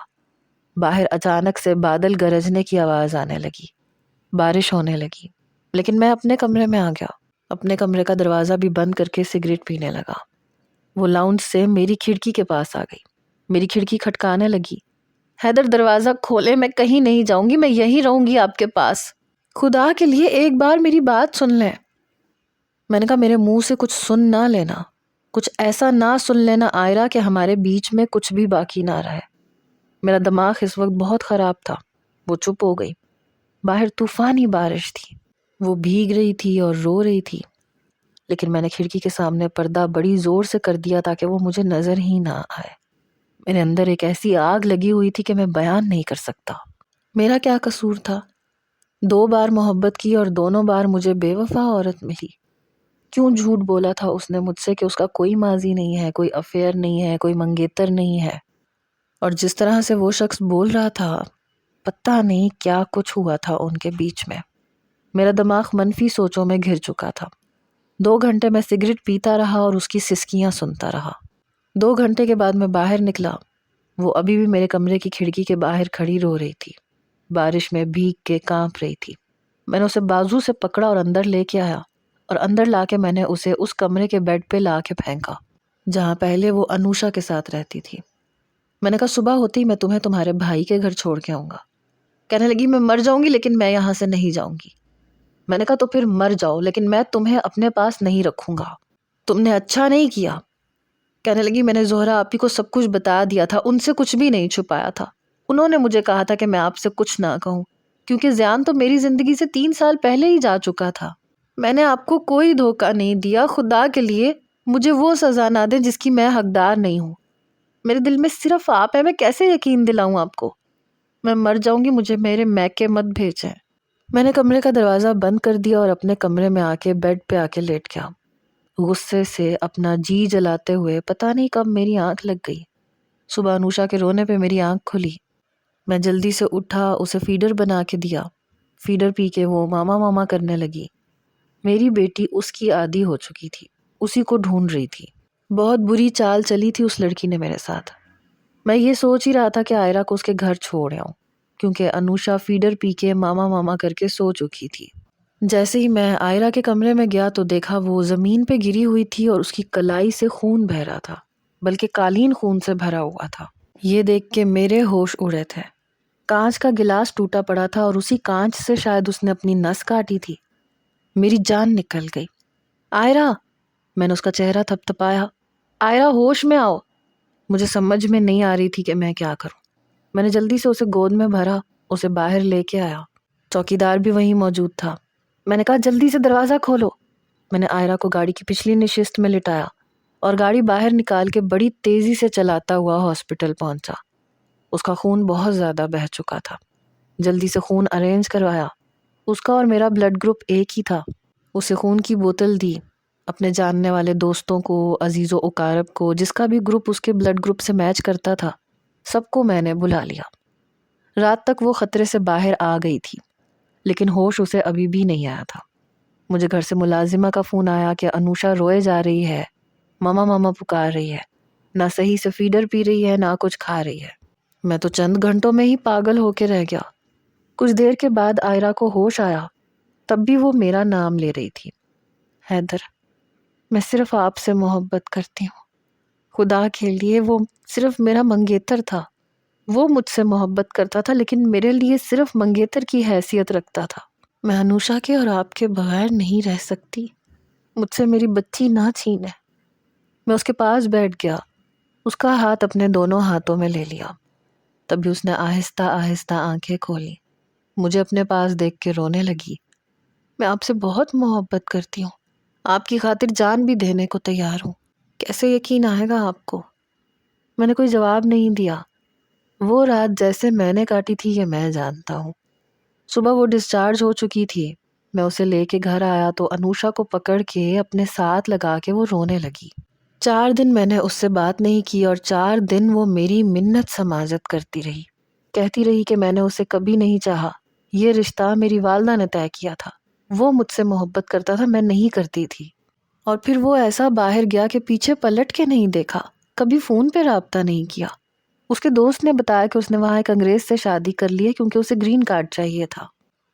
باہر اچانک سے بادل گرجنے کی آواز آنے لگی، بارش ہونے لگی۔ لیکن میں اپنے کمرے میں آ گیا، اپنے کمرے کا دروازہ بھی بند کر کے سگریٹ پینے لگا۔ وہ لاؤنج سے میری کھڑکی کے پاس آ گئی، میری کھڑکی کھٹکانے لگی۔ حیدر دروازہ کھولے، میں کہیں نہیں جاؤں گی، میں یہی رہوں گی آپ کے پاس، خدا کے لیے ایک بار میری بات سن لیں۔ میں نے کہا میرے منہ سے کچھ سن نہ لینا، کچھ ایسا نہ سن لینا آئرا کہ ہمارے بیچ میں کچھ بھی باقی نہ رہے۔ میرا دماغ اس وقت بہت خراب تھا۔ وہ چپ ہو گئی۔ باہر طوفانی بارش تھی، وہ بھیگ رہی تھی اور رو رہی تھی، لیکن میں نے کھڑکی کے سامنے پردہ بڑی زور سے کر دیا تاکہ وہ مجھے نظر ہی نہ آئے۔ میرے اندر ایک ایسی آگ لگی ہوئی تھی کہ میں بیان نہیں کر سکتا۔ میرا کیا قصور تھا؟ 2 بار محبت کی اور دونوں بار مجھے بے وفا عورت ملی۔ کیوں جھوٹ بولا تھا اس نے مجھ سے کہ اس کا کوئی ماضی نہیں ہے، کوئی افیئر نہیں ہے، کوئی منگیتر نہیں ہے؟ اور جس طرح سے وہ شخص بول رہا تھا، پتہ نہیں کیا کچھ ہوا تھا ان کے بیچ میں۔ میرا دماغ منفی سوچوں میں گھر چکا تھا۔ 2 گھنٹے میں سگریٹ پیتا رہا اور اس کی سسکیاں سنتا رہا۔ 2 گھنٹے کے بعد میں باہر نکلا، وہ ابھی بھی میرے کمرے کی کھڑکی کے باہر کھڑی رو رہی تھی، بارش میں بھیگ کے کانپ رہی تھی۔ میں نے اسے بازو سے پکڑا اور اندر لے کے آیا، اور اندر لا کے میں نے اسے اس کمرے کے بیڈ پہ لا کے پھینکا جہاں پہلے وہ انوشا کے ساتھ رہتی تھی۔ میں نے کہا صبح ہوتی میں تمہیں تمہارے بھائی کے گھر چھوڑ کے آؤں گا۔ کہنے لگی میں مر جاؤں گی لیکن میں یہاں سے نہیں جاؤں گی۔ میں نے کہا تو پھر مر جاؤ لیکن میں تمہیں اپنے پاس نہیں رکھوں گا، تم نے اچھا نہیں کیا۔ کہنے لگی میں نے زہرا آپی کو سب کچھ بتا دیا تھا، ان سے کچھ بھی نہیں چھپایا تھا، انہوں نے مجھے کہا تھا کہ میں آپ سے کچھ نہ کہوں کیونکہ زیان تو میری زندگی سے 3 سال پہلے ہی جا چکا تھا۔ میں نے آپ کو کوئی دھوکہ نہیں دیا، خدا کے لیے مجھے وہ سزا نہ دے جس کی میں حقدار نہیں ہوں۔ میرے دل میں صرف آپ ہے، میں کیسے یقین دلاؤں آپ کو؟ میں مر جاؤں گی، مجھے میرے میکے مت بھیجیں۔ میں نے کمرے کا دروازہ بند کر دیا اور اپنے کمرے میں آ کے بیڈ پہ آ کے لیٹ گیا، غصے سے اپنا جی جلاتے ہوئے۔ پتہ نہیں کب میری آنکھ لگ گئی۔ صبح انوشا کے رونے پہ میری آنکھ کھلی۔ میں جلدی سے اٹھا، اسے فیڈر بنا کے دیا۔ فیڈر پی کے وہ ماما ماما کرنے لگی۔ میری بیٹی اس کی عادی ہو چکی تھی، اسی کو ڈھونڈ رہی تھی۔ بہت بری چال چلی تھی اس لڑکی نے میرے ساتھ۔ میں یہ سوچ ہی رہا تھا کہ آئرہ کو اس کے گھر چھوڑ آؤں، کیونکہ انوشا فیڈر پی کے ماما ماما کر کے سو چکی تھی۔ جیسے ہی میں آئرہ کے کمرے میں گیا تو دیکھا وہ زمین پہ گری ہوئی تھی اور اس کی کلائی سے خون بہہ رہا تھا، بلکہ قالین خون سے بھرا ہوا تھا۔ یہ دیکھ کے میرے ہوش اڑے تھے۔ کانچ کا گلاس ٹوٹا پڑا تھا اور اسی کانچ سے شاید اس نے اپنی نس کاٹی تھی۔ میری جان نکل گئی۔ آئرہ، میں نے اس کا چہرہ تھپتھپایا۔ آئرہ، ہوش میں آؤ۔ مجھے سمجھ میں نہیں آ رہی تھی کہ میں کیا کروں۔ میں نے جلدی سے اسے گود میں بھرا، اسے باہر لے کے آیا۔ چوکیدار بھی وہیں موجود تھا۔ میں نے کہا جلدی سے دروازہ کھولو۔ میں نے آئرہ کو گاڑی کی پچھلی نشست میں لٹایا اور گاڑی باہر نکال کے بڑی تیزی سے چلاتا ہوا ہاسپٹل پہنچا۔ اس کا خون بہت زیادہ بہہ چکا تھا۔ جلدی سے خون ارینج کروایا۔ اس کا اور میرا بلڈ گروپ ایک ہی تھا۔ اسے خون کی بوتل دی۔ اپنے جاننے والے دوستوں کو، عزیز و اقارب کو، جس کا بھی گروپ اس کے بلڈ گروپ سے میچ کرتا تھا، سب کو میں نے بلا لیا۔ رات تک وہ خطرے سے باہر آ گئی تھی، لیکن ہوش اسے ابھی بھی نہیں آیا تھا۔ مجھے گھر سے ملازمہ کا فون آیا کہ انوشا روئے جا رہی ہے، ماما ماما پکار رہی ہے، نہ صحیح سے فیڈر پی رہی ہے، نہ کچھ کھا رہی ہے۔ میں تو چند گھنٹوں میں ہی پاگل ہو کے رہ گیا۔ کچھ دیر کے بعد آئرہ کو ہوش آیا، تب بھی وہ میرا نام لے رہی تھی۔ حیدر، میں صرف آپ سے محبت کرتی ہوں۔ خدا کے لیے وہ صرف میرا منگیتر تھا۔ وہ مجھ سے محبت کرتا تھا لیکن میرے لیے صرف منگیتر کی حیثیت رکھتا تھا۔ میں انوشا کے اور آپ کے بغیر نہیں رہ سکتی۔ مجھ سے میری بچی نہ چھینے۔ میں اس کے پاس بیٹھ گیا، اس کا ہاتھ اپنے دونوں ہاتھوں میں لے لیا۔ تبھی اس نے آہستہ آہستہ آنکھیں کھولی، مجھے اپنے پاس دیکھ کے رونے لگی۔ میں آپ سے بہت محبت کرتی ہوں، آپ کی خاطر جان بھی دینے کو تیار ہوں۔ کیسے یقین آئے گا آپ کو؟ میں نے کوئی جواب نہیں دیا۔ وہ رات جیسے میں نے کاٹی تھی یہ میں جانتا ہوں۔ صبح وہ ڈسچارج ہو چکی تھی۔ میں اسے لے کے گھر آیا تو انوشا کو پکڑ کے اپنے ساتھ لگا کے وہ رونے لگی۔ 4 دن میں نے اس سے بات نہیں کی اور 4 دن وہ میری منت سماجت کرتی رہی، کہتی رہی کہ میں نے اسے کبھی نہیں چاہا، یہ رشتہ میری والدہ نے طے کیا تھا، وہ مجھ سے محبت کرتا تھا، میں نہیں کرتی تھی۔ اور پھر وہ ایسا باہر گیا کہ پیچھے پلٹ کے نہیں دیکھا، کبھی فون پہ رابطہ نہیں کیا۔ اس کے دوست نے بتایا کہ اس نے وہاں ایک انگریز سے شادی کر لی ہے کیونکہ اسے گرین کارڈ چاہیے تھا۔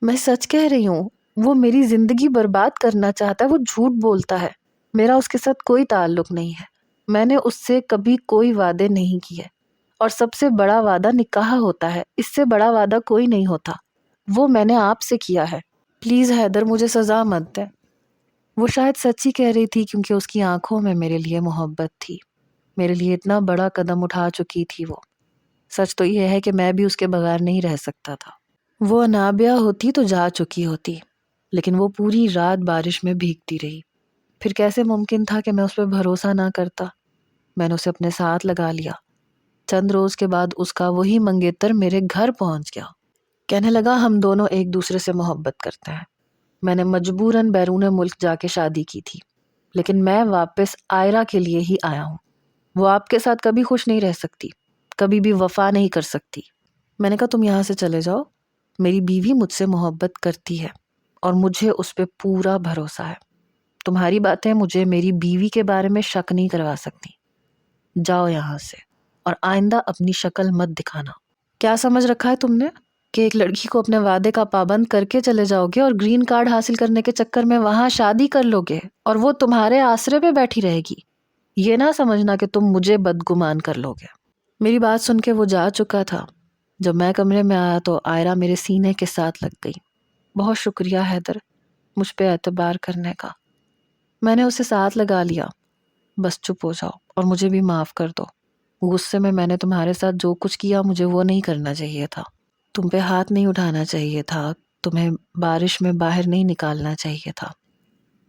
میں سچ کہہ رہی ہوں، وہ میری زندگی برباد کرنا چاہتا ہے، وہ جھوٹ بولتا ہے۔ میرا اس کے ساتھ کوئی تعلق نہیں ہے، میں نے اس سے کبھی کوئی وعدے نہیں کیے، اور سب سے بڑا وعدہ نکاح ہوتا ہے، اس سے بڑا وعدہ کوئی نہیں ہوتا، وہ میں نے آپ سے کیا ہے۔ پلیز حیدر، مجھے سزا مت دے۔ وہ شاید سچ ہی کہہ رہی تھی کیونکہ اس کی آنکھوں میں میرے لیے محبت تھی، میرے لیے اتنا بڑا قدم اٹھا چکی تھی وہ۔ سچ تو یہ ہے کہ میں بھی اس کے بغیر نہیں رہ سکتا تھا۔ وہ انابیہ ہوتی تو جا چکی ہوتی، لیکن وہ پوری رات بارش میں بھیگتی رہی۔ پھر کیسے ممکن تھا کہ میں اس پہ بھروسہ نہ کرتا؟ میں نے اسے اپنے ساتھ لگا لیا۔ چند روز کے بعد اس کا وہی منگیتر میرے گھر پہنچ گیا، کہنے لگا ہم دونوں ایک دوسرے سے محبت کرتے ہیں۔ میں نے مجبوراً بیرون ملک جا کے شادی کی تھی، لیکن میں واپس آئرہ کے لیے ہی آیا ہوں۔ وہ آپ کے ساتھ کبھی خوش نہیں رہ سکتی، کبھی بھی وفا نہیں کر سکتی۔ میں نے کہا تم یہاں سے چلے جاؤ، میری بیوی مجھ سے محبت کرتی ہے اور مجھے اس پہ پورا بھروسہ ہے۔ تمہاری باتیں مجھے میری بیوی کے بارے میں شک نہیں کروا سکتی۔ جاؤ یہاں سے اور آئندہ اپنی شکل مت دکھانا۔ کیا سمجھ رکھا ہے تم نے کہ ایک لڑکی کو اپنے وعدے کا پابند کر کے چلے جاؤ گے اور گرین کارڈ حاصل کرنے کے چکر میں وہاں شادی کر لو گے اور وہ تمہارے آسرے پہ بیٹھی رہے گی؟ یہ نہ سمجھنا کہ تم مجھے بدگمان کر لو گے۔ میری بات سن کے وہ جا چکا تھا۔ جب میں کمرے میں آیا تو آئرہ میرے سینے کے ساتھ لگ گئی۔ بہت شکریہ حیدر، مجھ پہ اعتبار کرنے کا۔ میں نے اسے ساتھ لگا لیا۔ بس چپ ہو جاؤ اور مجھے بھی معاف کر دو۔ غصے میں نے تمہارے ساتھ جو کچھ کیا مجھے وہ نہیں کرنا چاہیے تھا۔ تم پہ ہاتھ نہیں اٹھانا چاہیے تھا، تمہیں بارش میں باہر نہیں نکالنا چاہیے تھا،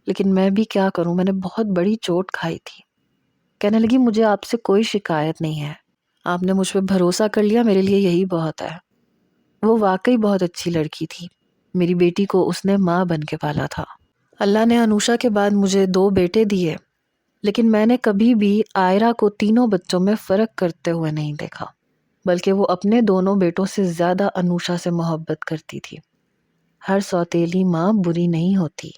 لیکن میں بھی کیا کروں، میں نے بہت بڑی چوٹ کھائی تھی۔ کہنے لگی مجھے آپ سے کوئی شکایت نہیں ہے، آپ نے مجھ پہ بھروسہ کر لیا، میرے لیے یہی بہت ہے۔ وہ واقعی بہت اچھی لڑکی تھی، میری بیٹی کو اس نے ماں بن کے پالا تھا۔ اللہ نے انوشا کے بعد مجھے 2 بیٹے دیے، لیکن میں نے کبھی بھی آئرہ کو تینوں بچوں میں فرق کرتے ہوئے نہیں دیکھا، بلکہ وہ اپنے دونوں بیٹوں سے زیادہ انوشا سے محبت کرتی تھی۔ ہر سوتیلی ماں بری نہیں ہوتی۔